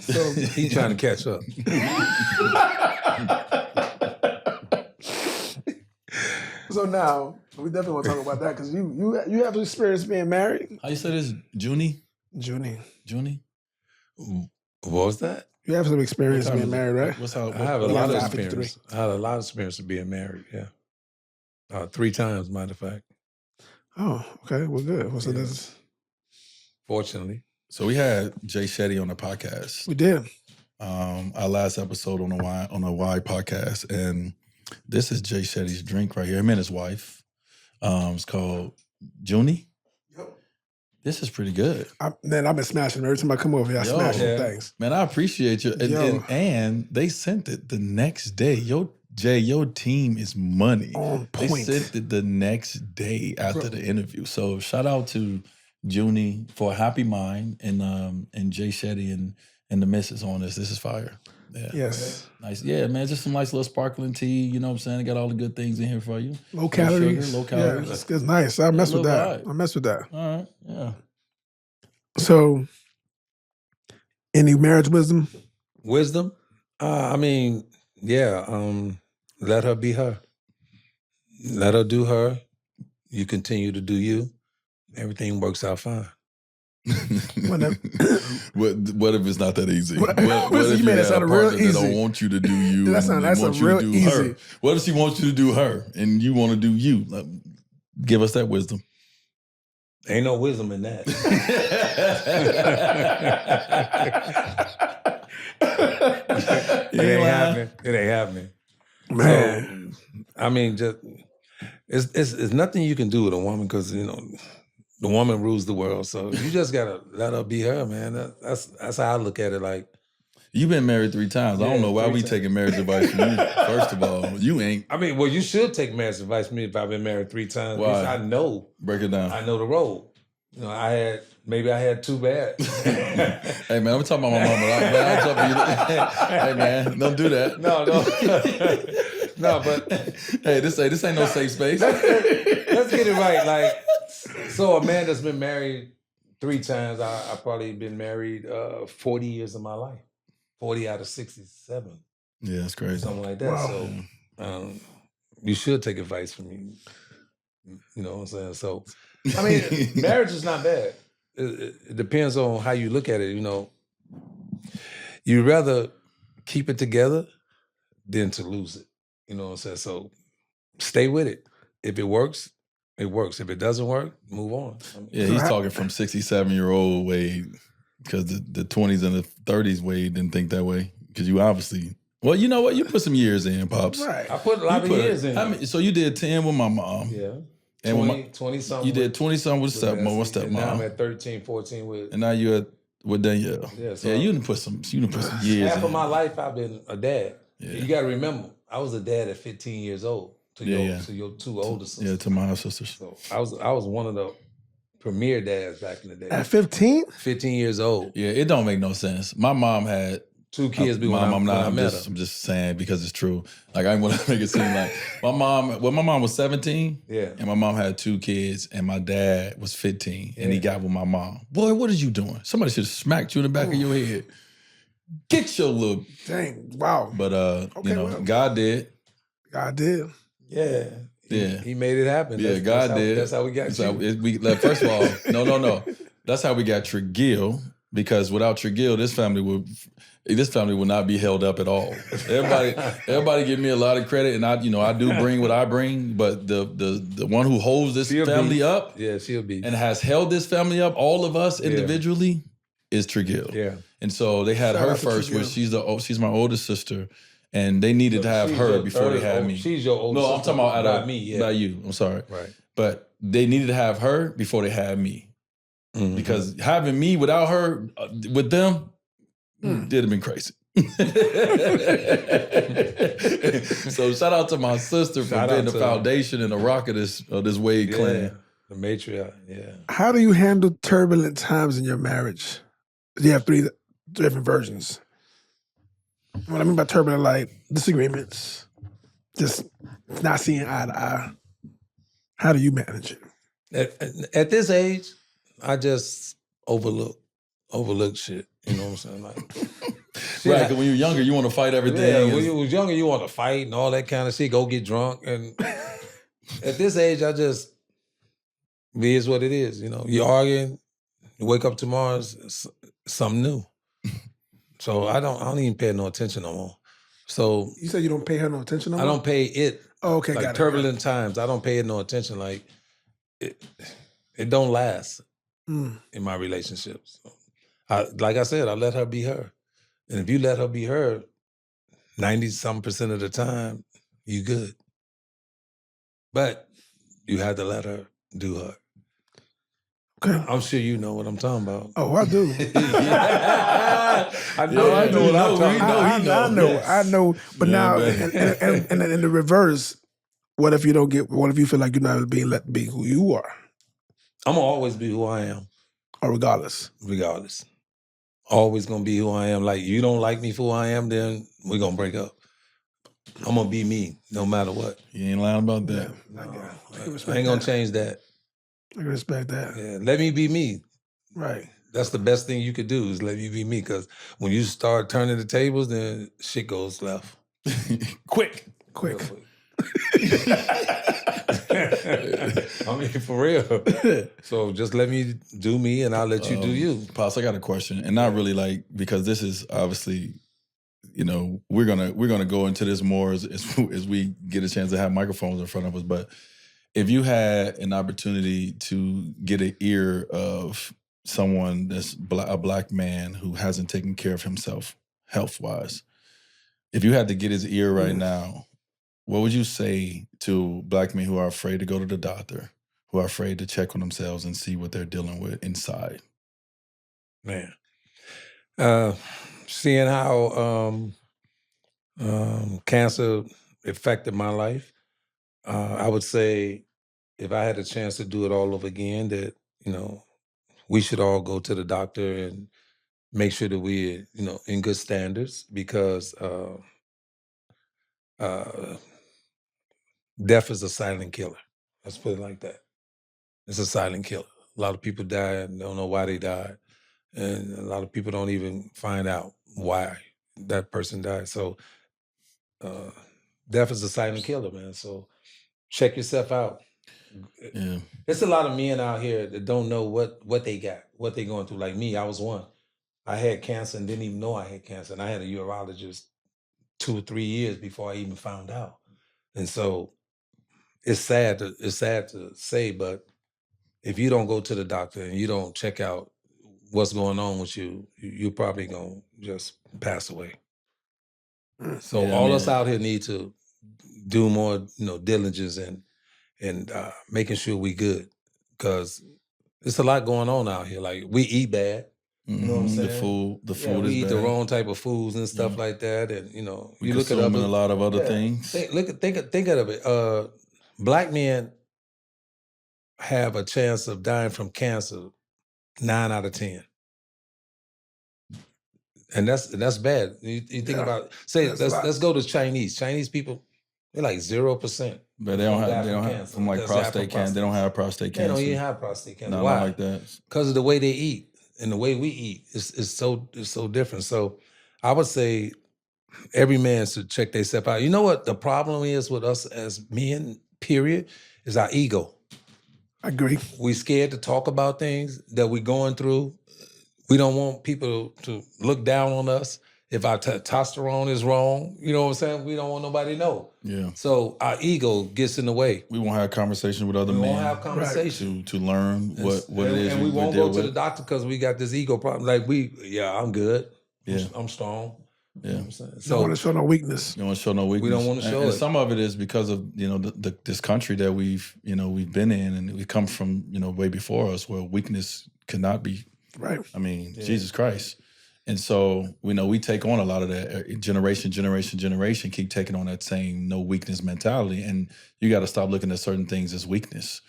So he's trying to catch up. So now we definitely want to talk about that because you have experience being married. How you say this? Junie? What was that? You have some experience being married, right? I have a lot of experience. I had a lot of experience of being married. Yeah, 3 times, matter of fact. Oh, okay. Well, good. Well, so that's fortunately. So we had Jay Shetty on the podcast. We did. Our last episode on the Y podcast, and this is Jay Shetty's drink right here. Him and his wife. It's called Junie. Yep. This is pretty good. I've been smashing them. Every time I come over here, I smash some things. Man, I appreciate you. And they sent it the next day. Jay, your team is money. On point. They sent it the next day after the interview. So shout out to Junie for a happy mind, and Jay Shetty and the missus on this. This is fire. Yeah. Yes. Nice. Yeah, man. Just some nice little sparkling tea. You know what I'm saying? It got all the good things in here for you. Low calories. Sugar, low calories. Yeah, it's nice. I mess with that. Vibe. I mess with that. All right. Yeah. So, any marriage wisdom? Wisdom? I mean, yeah. Let her be her. Let her do her. You continue to do you. Everything works out fine. What if it's not that easy? What if you made it sound real easy? That don't want you to do you? That's real easy. Her? What if she wants you to do her and you want to do you? Give us that wisdom. Ain't no wisdom in that. It ain't happening. It ain't happening. Man. So, I mean, just it's nothing you can do with a woman because the woman rules the world. So you just gotta let her be her, man. That's how I look at it. Like, you've been married 3 times. I don't know why we taking marriage advice from you. First of all, you ain't. I mean, well, you should take marriage advice from me if I've been married 3 times. Why? Because I know. Break it down. I know the road. Maybe I had 2 bad. Hey man, I'm talking about my mama. Hey man, don't do that. No. No, but hey, this ain't no safe space. Let's get it right. Like, so a man that's been married 3 times, I probably been married 40 years of my life. 40 out of 67. Yeah, that's crazy. Something like that. Wow. So you should take advice from me. You know what I'm saying? So, I mean, marriage is not bad. It depends on how you look at it. You'd rather keep it together than to lose it. You know what I'm saying? So stay with it. If it works, it works. If it doesn't work, move on. Yeah, he's talking from 67-year-old Wade, because the 20s and the 30s Wade didn't think that way. Because you obviously, well, you know what? You put some years in, Pops. Right. I put a lot of years in. So you did 10 with my mom. Yeah. And 20 something. You did 20 something with stepmom. And now I'm at 13, 14 with. And now you're at with Danielle. Yeah, so you didn't put some years. Half of my life I've been a dad. Yeah. You got to remember, I was a dad at 15 years old to your 2 older sisters. Yeah, to my sisters. So I was one of the premier dads back in the day. At 15? 15 years old. Yeah, it don't make no sense. My mom had 2 kids. I'm just saying because it's true. Like, I want to make it seem like my mom was 17. Yeah. And my mom had 2 kids, and my dad was 15, and he got with my mom. Boy, what are you doing? Somebody should have smacked you in the back of your head. Get your little. Dang, wow. But God did. God did. Yeah. He made it happen. Yeah, God did. That's how we got you. First of all, no. That's how we got Tregille, because without Tregille, this family would not be held up at all. Everybody give me a lot of credit, and I do bring what I bring, but the one who holds this family up, she'll be, and has held this family up, all of us individually, is Tregille. Yeah. And so they had her first, which she's my oldest sister, and they needed to have her before they had me. She's your oldest sister. No, I'm talking about not me. Yeah. Not you. I'm sorry. Right. But they needed to have her before they had me. Mm-hmm. Because having me without her, with them, did have been crazy. So shout out to my sister for being the foundation and the rock of this Wade clan. The matriarch, yeah. How do you handle turbulent times in your marriage? You have 3 different versions. What I mean by turbulent, like disagreements, just not seeing eye to eye. How do you manage it? At this age, I just overlook shit. You know what I'm saying? Like, right, because when you're younger, you want to fight everything. Yeah, when you was younger, you want to fight and all that kind of shit, go get drunk. And at this age, I just, it is what it is. You're arguing, you wake up tomorrow, it's something new. So I don't even pay no attention no more. So you said you don't pay her no attention no more? I don't pay it. Oh, okay, like got it. Turbulent times, I don't pay it no attention. Like, it don't last in my relationships. So like I said, I let her be her. And if you let her be her, 90-something% of the time, you good. But you have to let her do her. Okay. I'm sure you know what I'm talking about. Oh, I do. I know what I'm talking about. I know. But now, and in the reverse, what if you don't get? What if you feel like you're not being let be who you are? I'm gonna always be who I am, Or regardless. regardless. Always gonna be who I am. Like, you don't like me for who I am, then we're gonna break up. I'm gonna be me no matter what. You ain't lying about that. Yeah, I can I respect ain't gonna that. change that. I can respect that. Yeah, let me be me. Right. That's the best thing you could do is let me be me. Because when you start turning the tables, then shit goes left. Quick. Quick. I mean, for real. So just let me do me, and I'll let you do you. Pops, I got a question, and not really like, because this is obviously, you know, we're gonna go into this more as we get a chance to have microphones in front of us. But if you had an opportunity to get an ear of someone that's a black man who hasn't taken care of himself health wise, if you had to get his ear right now, what would you say to black men who are afraid to go to the doctor, who are afraid to check on themselves and see what they're dealing with inside? Man. Seeing how cancer affected my life, I would say if I had a chance to do it all over again, that, you know, we should all go to the doctor and make sure that we're, you know, in good standards, because death is a silent killer. Let's put it like that. It's a silent killer. A lot of people die and don't know why they died. And a lot of people don't even find out why that person died. So death is a silent killer, man. So check yourself out. Yeah. There's a lot of men out here that don't know what they got, what they going through. Like me, I was one. I had cancer and didn't even know I had cancer. And I had a urologist 2 or 3 years before I even found out. And so it's sad to say, but if you don't go to the doctor and you don't check out what's going on with you, you're probably gonna just pass away. So Yeah, I all mean, us out here need to do more, you know, diligence and making sure we good, because it's a lot going on out here. Like, we eat bad. You know what I'm saying? The food we is eat bad. the wrong type of foods and stuff like that, and you know, We you look at consuming other, a lot of other things. Think of it. Black men have a chance of dying from cancer 9 out of 10. And that's bad. You think Yeah, about, say, that's a lot. let's go to Chinese. Chinese people, they're like 0%. But they don't have from like prostate cancer. They don't have prostate They cancer. don't even have prostate cancer. No, Why? not like that. Because of the way they eat and the way we eat is so different. So I would say every man should check themselves out. You know what the problem is with us as men, period, is our ego. I agree. We scared to talk about things that we're going through. We don't want people to look down on us if our testosterone is wrong. You know what I'm saying? We don't want nobody to know. Yeah. So our ego gets in the way. We won't have conversation with other We men. won't have conversation to learn what it is. And we won't go to the doctor because we got this ego problem. Like, I'm good. Yeah. I'm strong. Yeah. You know what I'm saying? So, don't want to show no weakness. You don't want to show no weakness. We don't want to show and it. Some of it is because of, you know, this country that we've been in, and we come from, you know, way before us, where weakness cannot be. Right. I mean, Jesus Christ. And so we take on a lot of that. Generation keep taking on that same no weakness mentality, and you got to stop looking at certain things as weakness.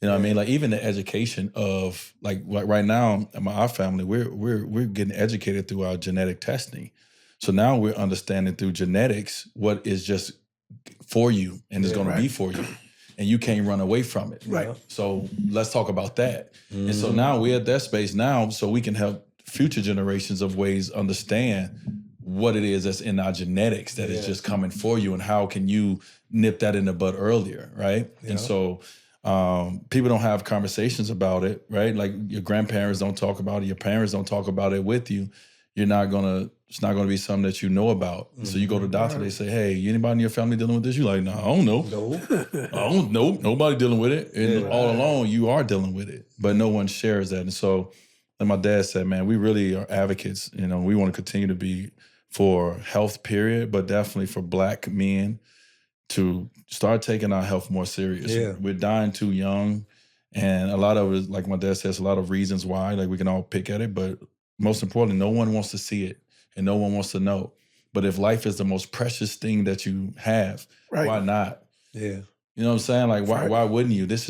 You know what I mean? Like, even the education of like right now, our family, we're getting educated through our genetic testing. So now we're understanding through genetics what is just for you and is going to be for you, and you can't run away from it. Right. So let's talk about that. And so now we're at that space now, so we can help future generations of ways understand what it is that's in our genetics that is just coming for you, and how can you nip that in the bud earlier, right? Yeah. And so people don't have conversations about it, right? Like, your grandparents don't talk about it, your parents don't talk about it with you. It's not gonna be something that you know about. So you go to the doctor, they say, hey, anybody in your family dealing with this? You're like, no, I don't know. I don't know. Nobody dealing with it. And all along, you are dealing with it. But no one shares that. And so, like my dad said, man, we really are advocates. You know, we want to continue to be for health, period, but definitely for Black men to start taking our health more serious. Yeah. We're dying too young. And a lot of it, like my dad says, a lot of reasons why, like, we can all pick at it, but most importantly, no one wants to see it and no one wants to know. But if life is the most precious thing that you have, why not? Yeah. You know what I'm saying? Like, why wouldn't you? This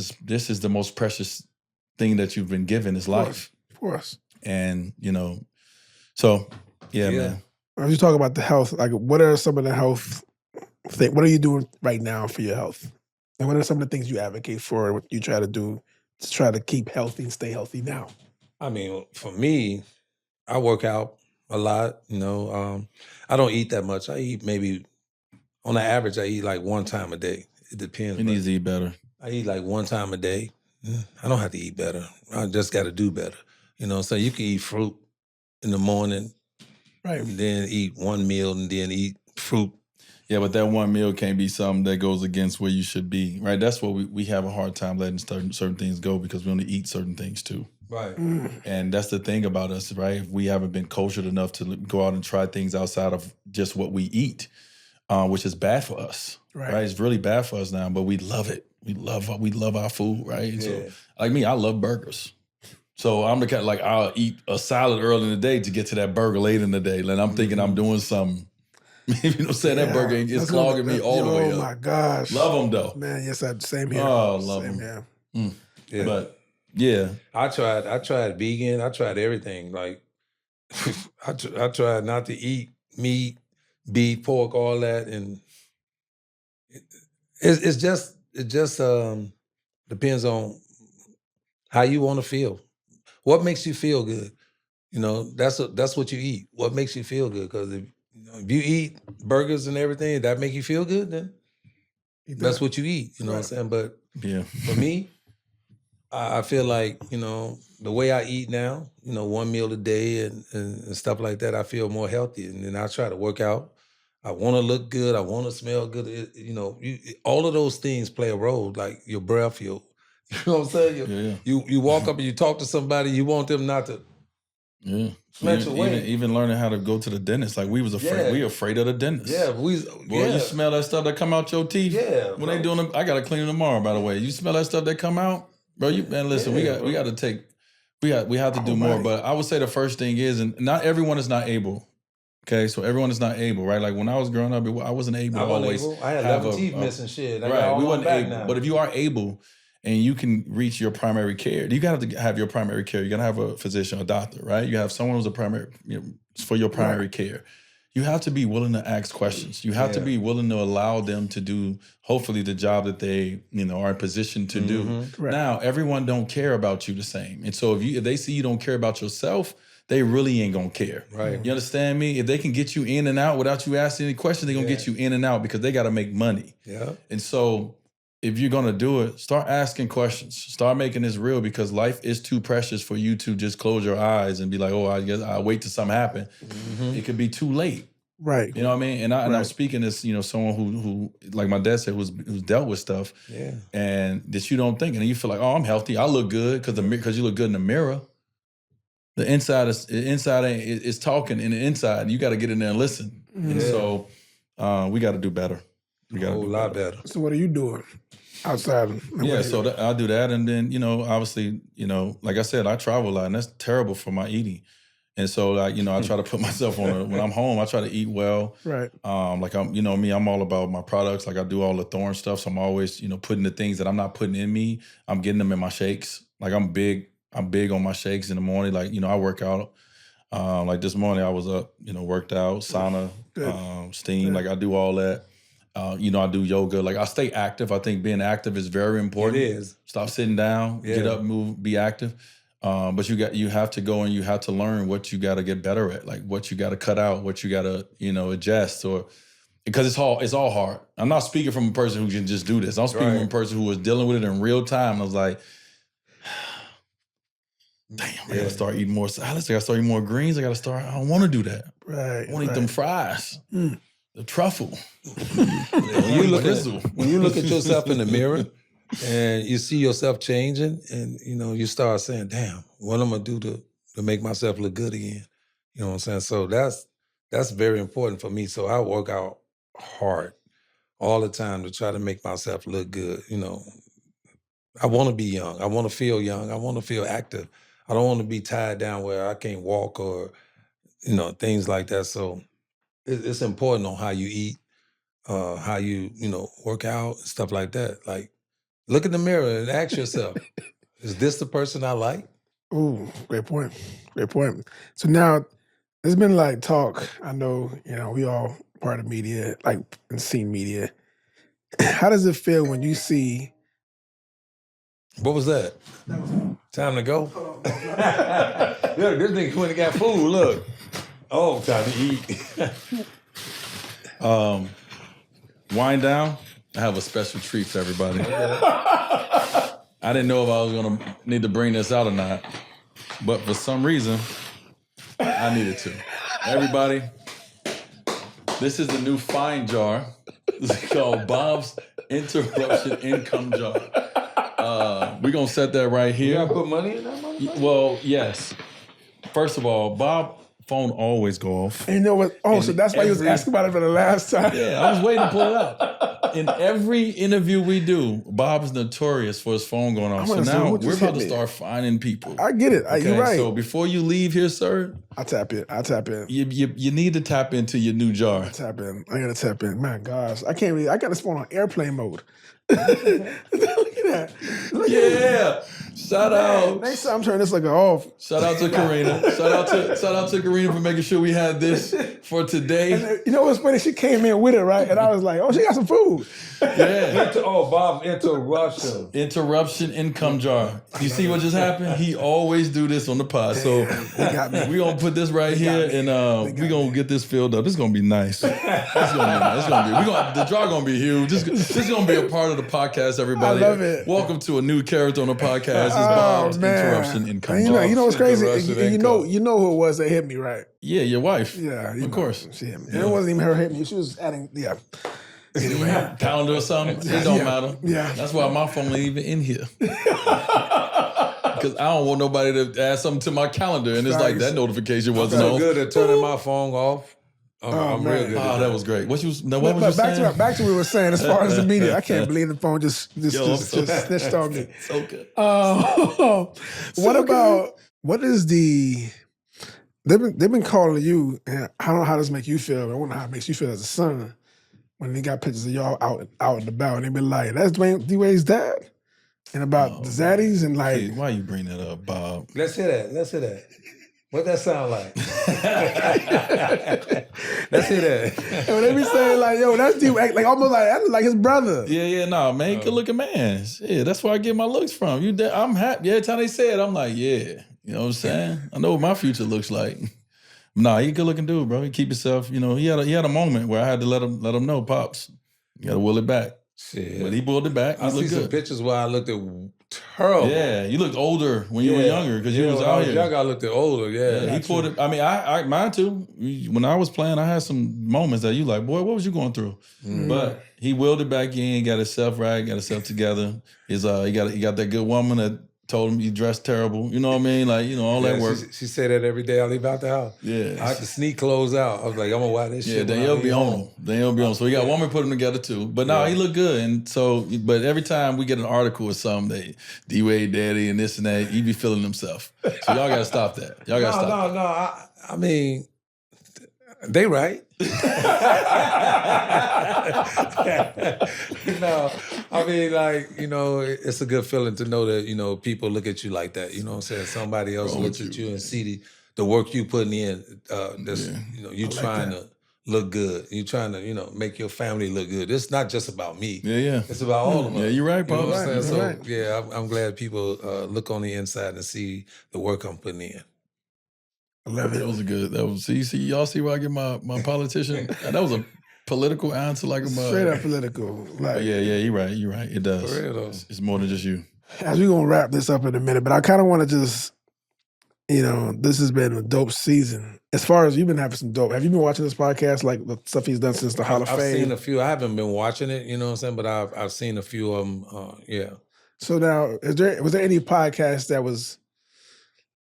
is the most precious thing that you've been given is life. Of course. And, you know, so yeah, man. As you talk about the health, like what are some of the health things? What are you doing right now for your health? And what are some of the things you advocate for, what you try to do to try to keep healthy and stay healthy now? I mean, for me, I work out a lot, you know. I don't eat that much. I eat maybe, on the average, I eat like one time a day. It depends. You need to eat better. I eat like one time a day. I don't have to eat better. I just got to do better. You know, so you can eat fruit in the morning, right? And then eat one meal and then eat fruit. Yeah, but that one meal can't be something that goes against where you should be, right? That's what we have a hard time letting certain things go because we only eat certain things too. Right. And that's the thing about us, right? If we haven't been cultured enough to go out and try things outside of just what we eat, which is bad for us, right? It's really bad for us now, but we love it. We love our food, right? Yeah. So, like me, I love burgers. So I'm the kind of like, I'll eat a salad early in the day to get to that burger late in the day. And I'm thinking I'm doing something. You know what I'm saying? That burger is clogging me all the way up. Oh my gosh. Love them though. Man, yes, same here. Oh, love same them. here. Yeah. But yeah. I tried vegan. I tried everything. Like I tried not to eat meat, beef, pork, all that. And it just depends on how you want to feel. What makes you feel good? You know, that's what you eat. What makes you feel good? Because if you eat burgers and everything that make you feel good, then that's what you eat. You know what I'm saying? But yeah, for me, I feel like, you know, the way I eat now, you know, one meal a day and stuff like that, I feel more healthy. And then I try to work out. I want to look good. I want to smell good. You know, all of those things play a role, like your breath, you know what I'm saying? You walk up and you talk to somebody, you want them not to even learning how to go to the dentist. Like we was afraid. We afraid of the dentist. You smell that stuff that come out your teeth. Yeah. When they doing it, I gotta clean them tomorrow, by the way. You smell that stuff that come out? Bro, listen, we have to do more. But I would say the first thing is, and not everyone is not able. Okay, so everyone is not able, right? Like when I was growing up, I wasn't able to always. I had 11 teeth missing shit. Right, we wasn't able. Now. But if you are able and you can reach your primary care, you got to have your primary care. You're gonna have a physician, a doctor, right? You have someone who's a primary, for your primary care. You have to be willing to ask questions. You have to be willing to allow them to do, hopefully, the job that they, are in position to do. Right. Now, everyone don't care about you the same, and so if they see you don't care about yourself, they really ain't gonna care. Right. You understand me? If they can get you in and out without you asking any questions, they're gonna get you in and out because they gotta make money. Yeah. And so if you're gonna do it, start asking questions. Start making this real because life is too precious for you to just close your eyes and be like, oh, I guess I'll wait till something happen. It could be too late. Right. You know what I mean? And I'm speaking as, someone who like my dad said, who's dealt with stuff. Yeah. And that you don't think, and you feel like, oh, I'm healthy. I look good because you look good in the mirror. The inside is talking in the inside. You got to get in there and listen. And so we got to do better. We got to do a lot better. So what are you doing outside? So I do that. And then, obviously, like I said, I travel a lot and that's terrible for my eating. And so, I try to put myself on when I'm home, I try to eat well. Right. Like I'm all about my products. Like I do all the Thorn stuff. So I'm always, putting the things that I'm not putting in me, I'm getting them in my shakes. Like I'm big on my shakes in the morning. Like, I work out. Like this morning I was up, worked out, sauna, steam. Like I do all that. I do yoga. Like I stay active. I think being active is very important. It is. Stop sitting down, get up, move, be active. But you have to go and you have to learn what you got to get better at, like what you got to cut out, what you got to, adjust, or because it's all hard. I'm not speaking from a person who can just do this. I'm speaking from a person who was dealing with it in real time. I was like, damn, I gotta start eating more salads. I gotta start eating more greens. I don't want to do that. Right. I want to eat them fries, the truffle. When you look at yourself in the mirror and you see yourself changing and, you start saying, damn, what am I gonna do to make myself look good again? You know what I'm saying? So that's very important for me. So I work out hard all the time to try to make myself look good. I want to be young. I want to feel young. I want to feel active. I don't want to be tied down where I can't walk or, things like that. So it's important on how you eat, how you, work out, stuff like that. Like, look in the mirror and ask yourself, Is this the person I like? Ooh, great point. Great point. So now there's been like talk. I know, we all part of media, like and seen media. How does it feel when you see? What was that? Time to go? Look, this nigga went and got food, look. Oh, time to eat. Wind down. I have a special treat for everybody. I didn't know if I was going to need to bring this out or not, but for some reason, I needed to. Everybody, this is the new fine jar. It's called Bob's Interruption Income Jar. We're going to set that right here. You got to put money in that motherfucker? Well, yes. First of all, Bob's phone always go off. And you know what? Oh, so that's why you was asking about it for the last time. Yeah, I was waiting to pull it out. In every interview we do, Bob is notorious for his phone going off. So now we're about to start finding people. I get it. You're right. So before you leave here, sir, I tap in. You need to tap into your new jar. I gotta tap in. My gosh, I can't really. I got this phone on airplane mode. Look at that. Look at that. Shout out. Next time I'm turning this like off. Shout out to Karina. Shout out to Karina for making sure we had this for today. And you know what's funny? She came in with it, right? And I was like, oh, she got some food. Yeah. Bob's interruption. Interruption income jar. You see what just happened? He always do this on the pod. So we're going to put this right here and we're going to get this filled up. This is going to be nice. The jar going to be huge. This is going to be a part of the podcast, everybody. I love it. Welcome to a new character on the podcast. It's Bob's Interruption Income Jar. You know what's crazy? You know who it was that hit me, right? Yeah, your wife. Yeah. Of course. She hit me. And it wasn't even her hit me. She was adding, Anyway. Calendar or something. It don't matter. Yeah. That's why my phone ain't even in here. Because I don't want nobody to add something to my calendar. And it's like that notification wasn't so off. good at turning my phone off. I'm real good. Oh, that was great. What was you back saying? back to what we were saying as far as the media. I can't believe the phone just snitched on me. So good. What is the? They've been calling you, and I don't know how this make you feel. I wonder how it makes you feel as a son when they got pictures of y'all out and about, and they been like, "That's Dwyane's dad," and about the zaddies and like. Hey, why you bring that up, Bob? Let's hear that. What that sound like? Let's hear that. And when they be saying like, "Yo, that's Dwayne," like almost like his brother. Yeah, no, man, good looking man. Yeah, that's where I get my looks from. I'm happy. Every time they say it, I'm like, yeah. You know what I'm saying? I know what my future looks like. Nah, he a good looking dude, bro. He keep himself. He had a moment where I had to let him know, Pops. You gotta will it back. Shit. But he pulled it back. I see some pictures where I looked at terrible. Yeah, you looked older when you were younger because you was out here. Young, I looked at older. Yeah, he pulled it. I mean, I mine too. When I was playing, I had some moments that you like, boy, what was you going through? But he willed it back in, got himself right, got himself together. He got that good woman that told him you dressed terrible. You know what I mean? Like, all that work. She said that every day I leave out the house. Yeah. I had to sneak clothes out. I was like, I'm going to watch this shit. Yeah, Danielle be on him. So he got a woman put him together too. But no, he looked good. And so, but every time we get an article or something, D-Wade daddy and this and that, he be feeling himself. So y'all got to stop that. Y'all got to stop that. No. I mean, they right. No, I mean, like, it's a good feeling to know that, people look at you like that. You know what I'm saying? Somebody else looks at you and see the work you putting in. You trying to look good. You trying to, make your family look good. It's not just about me. Yeah. It's about all of us. Yeah, you're right, Paul. You know what I'm saying? Right. So, yeah, I'm glad people look on the inside and see the work I'm putting in. I love it. That was a good. That was y'all see where I get my politician. That was a political answer, like a straight up political. Like, yeah, you're right. It does. For real, though. It's more than just you. As we're gonna wrap this up in a minute, but I kind of want to just, this has been a dope season. As far as you've been having some dope. Have you been watching this podcast, like the stuff he's done since the Hall of Fame? I've seen a few. I haven't been watching it, you know what I'm saying? But I've seen a few of them. Yeah. So now, was there any podcast that was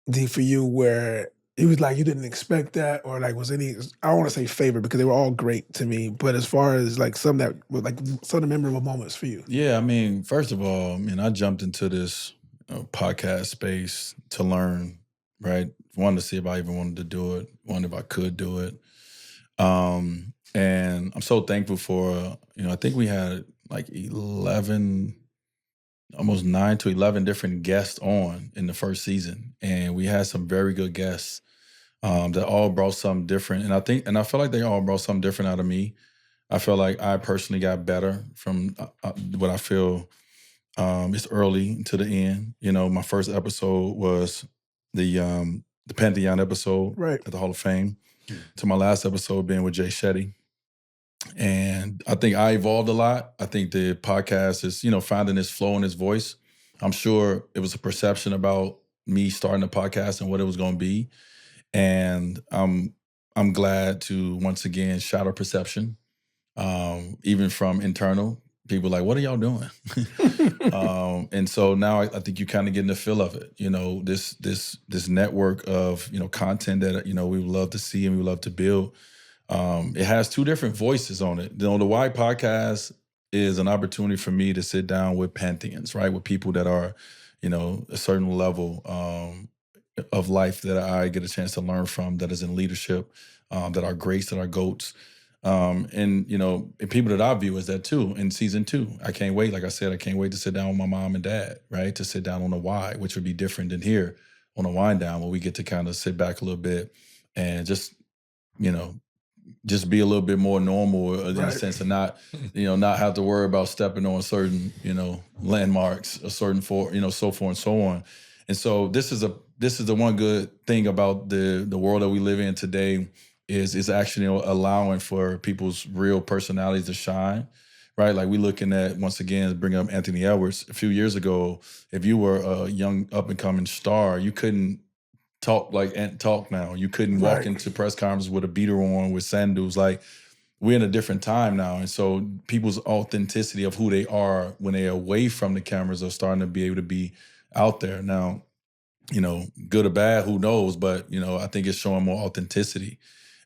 deep for you where it was like you didn't expect that, or like was any? I don't want to say favorite because they were all great to me, but as far as like some that were like some of the memorable moments for you. Yeah, I mean, first of all, I jumped into this podcast space to learn, right? Wanted to see if I even wanted to do it, wondered if I could do it, and I'm so thankful for I think we had like 11 almost 9 to 11 different guests on in the first season, and we had some very good guests that all brought something different. And I feel like they all brought something different out of me. I feel like I personally got better from what I feel. It's early to the end. You know, my first episode was the Pantheon episode Right. at the Hall of Fame. To my last episode being with Jay Shetty. And I think I evolved a lot. I think the podcast is, you know, finding its flow and its voice. I'm sure it was a perception about me starting a podcast and what it was going to be. And I'm glad to once again shatter perception, even from internal. People like, what are y'all doing? And so now I think you kind of get in the feel of it. You know, this network of, you know, content that, you know, we would love to see and we would love to build. It has two different voices on it. You know, the Why podcast is an opportunity for me to sit down with pantheons, right? With people that are, you know, a certain level of life that I get a chance to learn from, that is in leadership, that are greats, that are GOATs. And, you know, and people that I view as that too in season 2. I can't wait. Like I said, I can't wait to sit down with my mom and dad, right? To sit down on the why, which would be different than here on a wind down, where we get to kind of sit back a little bit and just, you know, just be a little bit more normal in the sense of not, you know, not have to worry about stepping on certain, you know, landmarks, a certain you know, so forth and so on. And so this is the one good thing about the world that we live in today is actually, you know, allowing for people's real personalities to shine, right? Like we looking at, once again, bring up Anthony Edwards. A few years ago, if you were a young up and coming star, you couldn't talk like Ant talk now. You couldn't walk into press conferences with a beater on, with sandals. Like, we're in a different time now. And so people's authenticity of who they are when they're away from the cameras are starting to be able to be out there. Now, you know, good or bad, who knows? But, you know, I think it's showing more authenticity.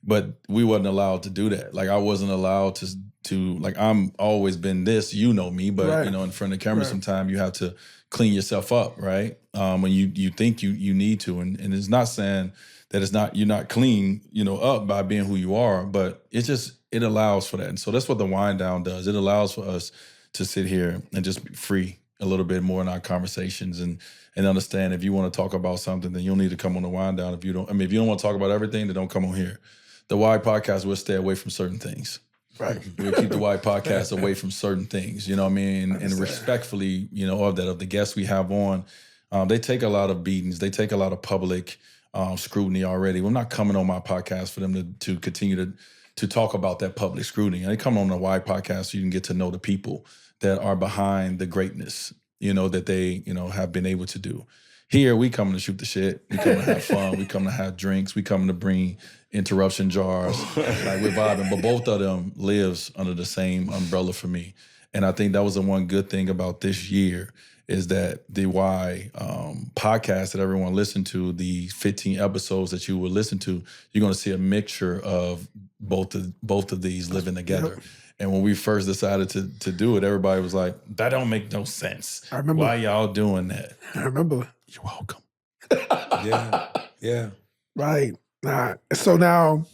But we wasn't allowed to do that. Like, I wasn't allowed to like, I'm always been this, you know me, but, you know, in front of the camera, sometimes you have to clean yourself up, right? When you think you need to. And it's not saying that you're not clean, you know, up by being who you are, but it allows for that. And so that's what the wind down does. It allows for us to sit here and just be free a little bit more in our conversations and understand if you want to talk about something, then you'll need to come on the wind down. If you don't want to talk about everything, then don't come on here. The Why podcast will stay away from certain things. Right. We'll keep the Why podcast away from certain things, you know what I mean? And respectfully, you know, of the guests we have on, they take a lot of beatings. They take a lot of public scrutiny already. We're not coming on my podcast for them to continue to talk about that public scrutiny. And they come on the Why podcast so you can get to know the people that are behind the greatness, you know, that they, you know, have been able to do. Here, we come to shoot the shit. We come to have fun. We come to have drinks. We come to bring interruption jars. Like, we're vibing. But both of them lives under the same umbrella for me. And I think that was the one good thing about this year is that the Why podcast that everyone listened to, the 15 episodes that you will listen to, you're going to see a mixture of both of these living together. Yep. And when we first decided to do it, everybody was like, that don't make no sense. I remember. Why y'all doing that? I remember. You're welcome. Yeah. Right. Nah. So now.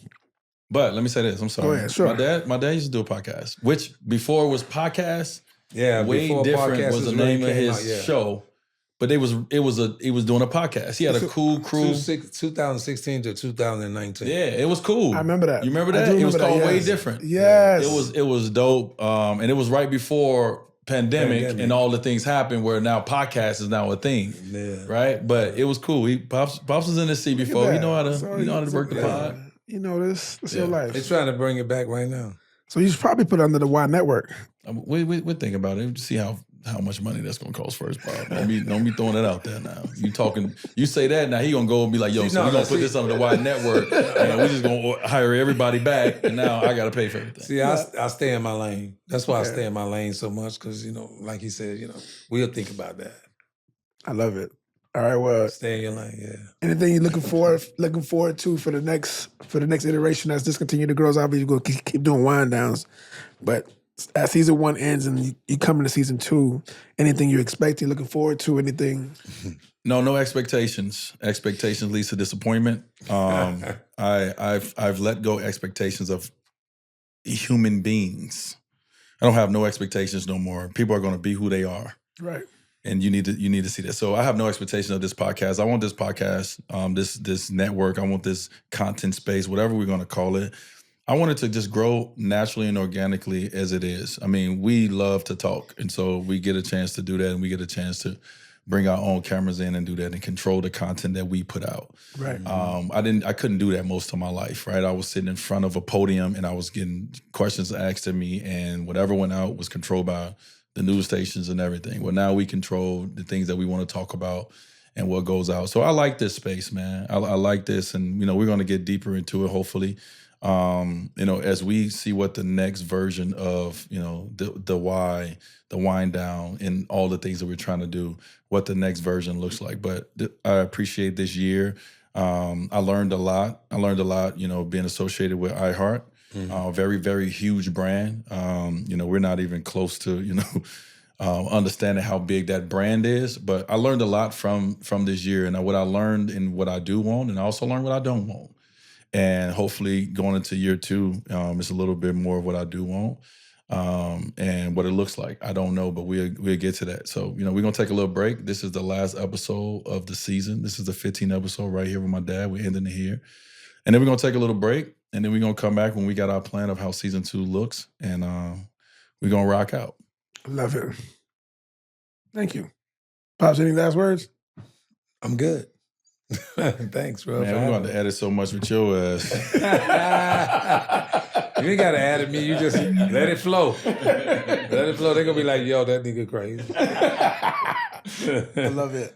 But let me say this. I'm sorry. Go ahead, sure. My dad used to do a podcast, which before was podcast. Yeah, way different was the name of his show. But he was doing a podcast. He had a cool crew. 2016 to 2019. Yeah, it was cool. I remember that. You remember that? It was called Way Different. Yes. It was dope. And it was right before pandemic and all the things happened where now podcast is now a thing. Yeah. Right? But it was cool. Pops was in the seat before. You know how to work the pod. You know this. It's your life. They're trying to bring it back right now. So you should probably put it under the Y Network. We're thinking about it. See how much money that's gonna cost first, Bob. Don't be throwing it out there now. You say that now, he gonna go and be like, yo, we're gonna put this under the Y Network and we're just gonna hire everybody back and now I gotta pay for everything. See, I stay in my lane. That's why I stay in my lane so much, because, you know, like he said, you know, we'll think about that. I love it. All right, well, stay in your lane, yeah. Anything you're looking forward to for the next iteration as this continue to grow? Obviously, you're gonna keep doing wind downs, but as season 1 ends and you come into season 2, anything you're expecting, looking forward to, anything? No expectations. Expectations leads to disappointment. I've let go expectations of human beings. I don't have no expectations no more. People are going to be who they are. Right. And you need to see that. So I have no expectation of this podcast. I want this podcast, this network. I want this content space, whatever we're going to call it. I want it to just grow naturally and organically as it is. I mean, we love to talk, and so we get a chance to do that, and we get a chance to bring our own cameras in and do that and control the content that we put out. Right. I couldn't do that most of my life, right? I was sitting in front of a podium and I was getting questions asked of me, and whatever went out was controlled by the news stations and everything. Well, now we control the things that we want to talk about and what goes out. So I like this space, man. I like this, and we're going to get deeper into it, hopefully. As we see what the next version of, the why, the wind down, and all the things that we're trying to do, what the next version looks like. But I appreciate this year. I learned a lot. Being associated with iHeart, very, very huge brand. We're not even close to, understanding how big that brand is. But I learned a lot from this year, and what I learned and what I do want, and I also learned what I don't want. And hopefully going into year 2, it's a little bit more of what I do want. And what it looks like, I don't know, but we'll get to that. So, we're going to take a little break. This is the last episode of the season. This is the 15th episode right here with my dad. We're ending it here. And then we're going to take a little break. And then we're going to come back when we got our plan of how season 2 looks. And we're going to rock out. I love it. Thank you. Pops, any last words? I'm good. Thanks, bro. Man, we're going to edit so much with your ass. You ain't got to add it me. You just let it flow. Let it flow. They're going to be like, yo, that nigga crazy. I love it.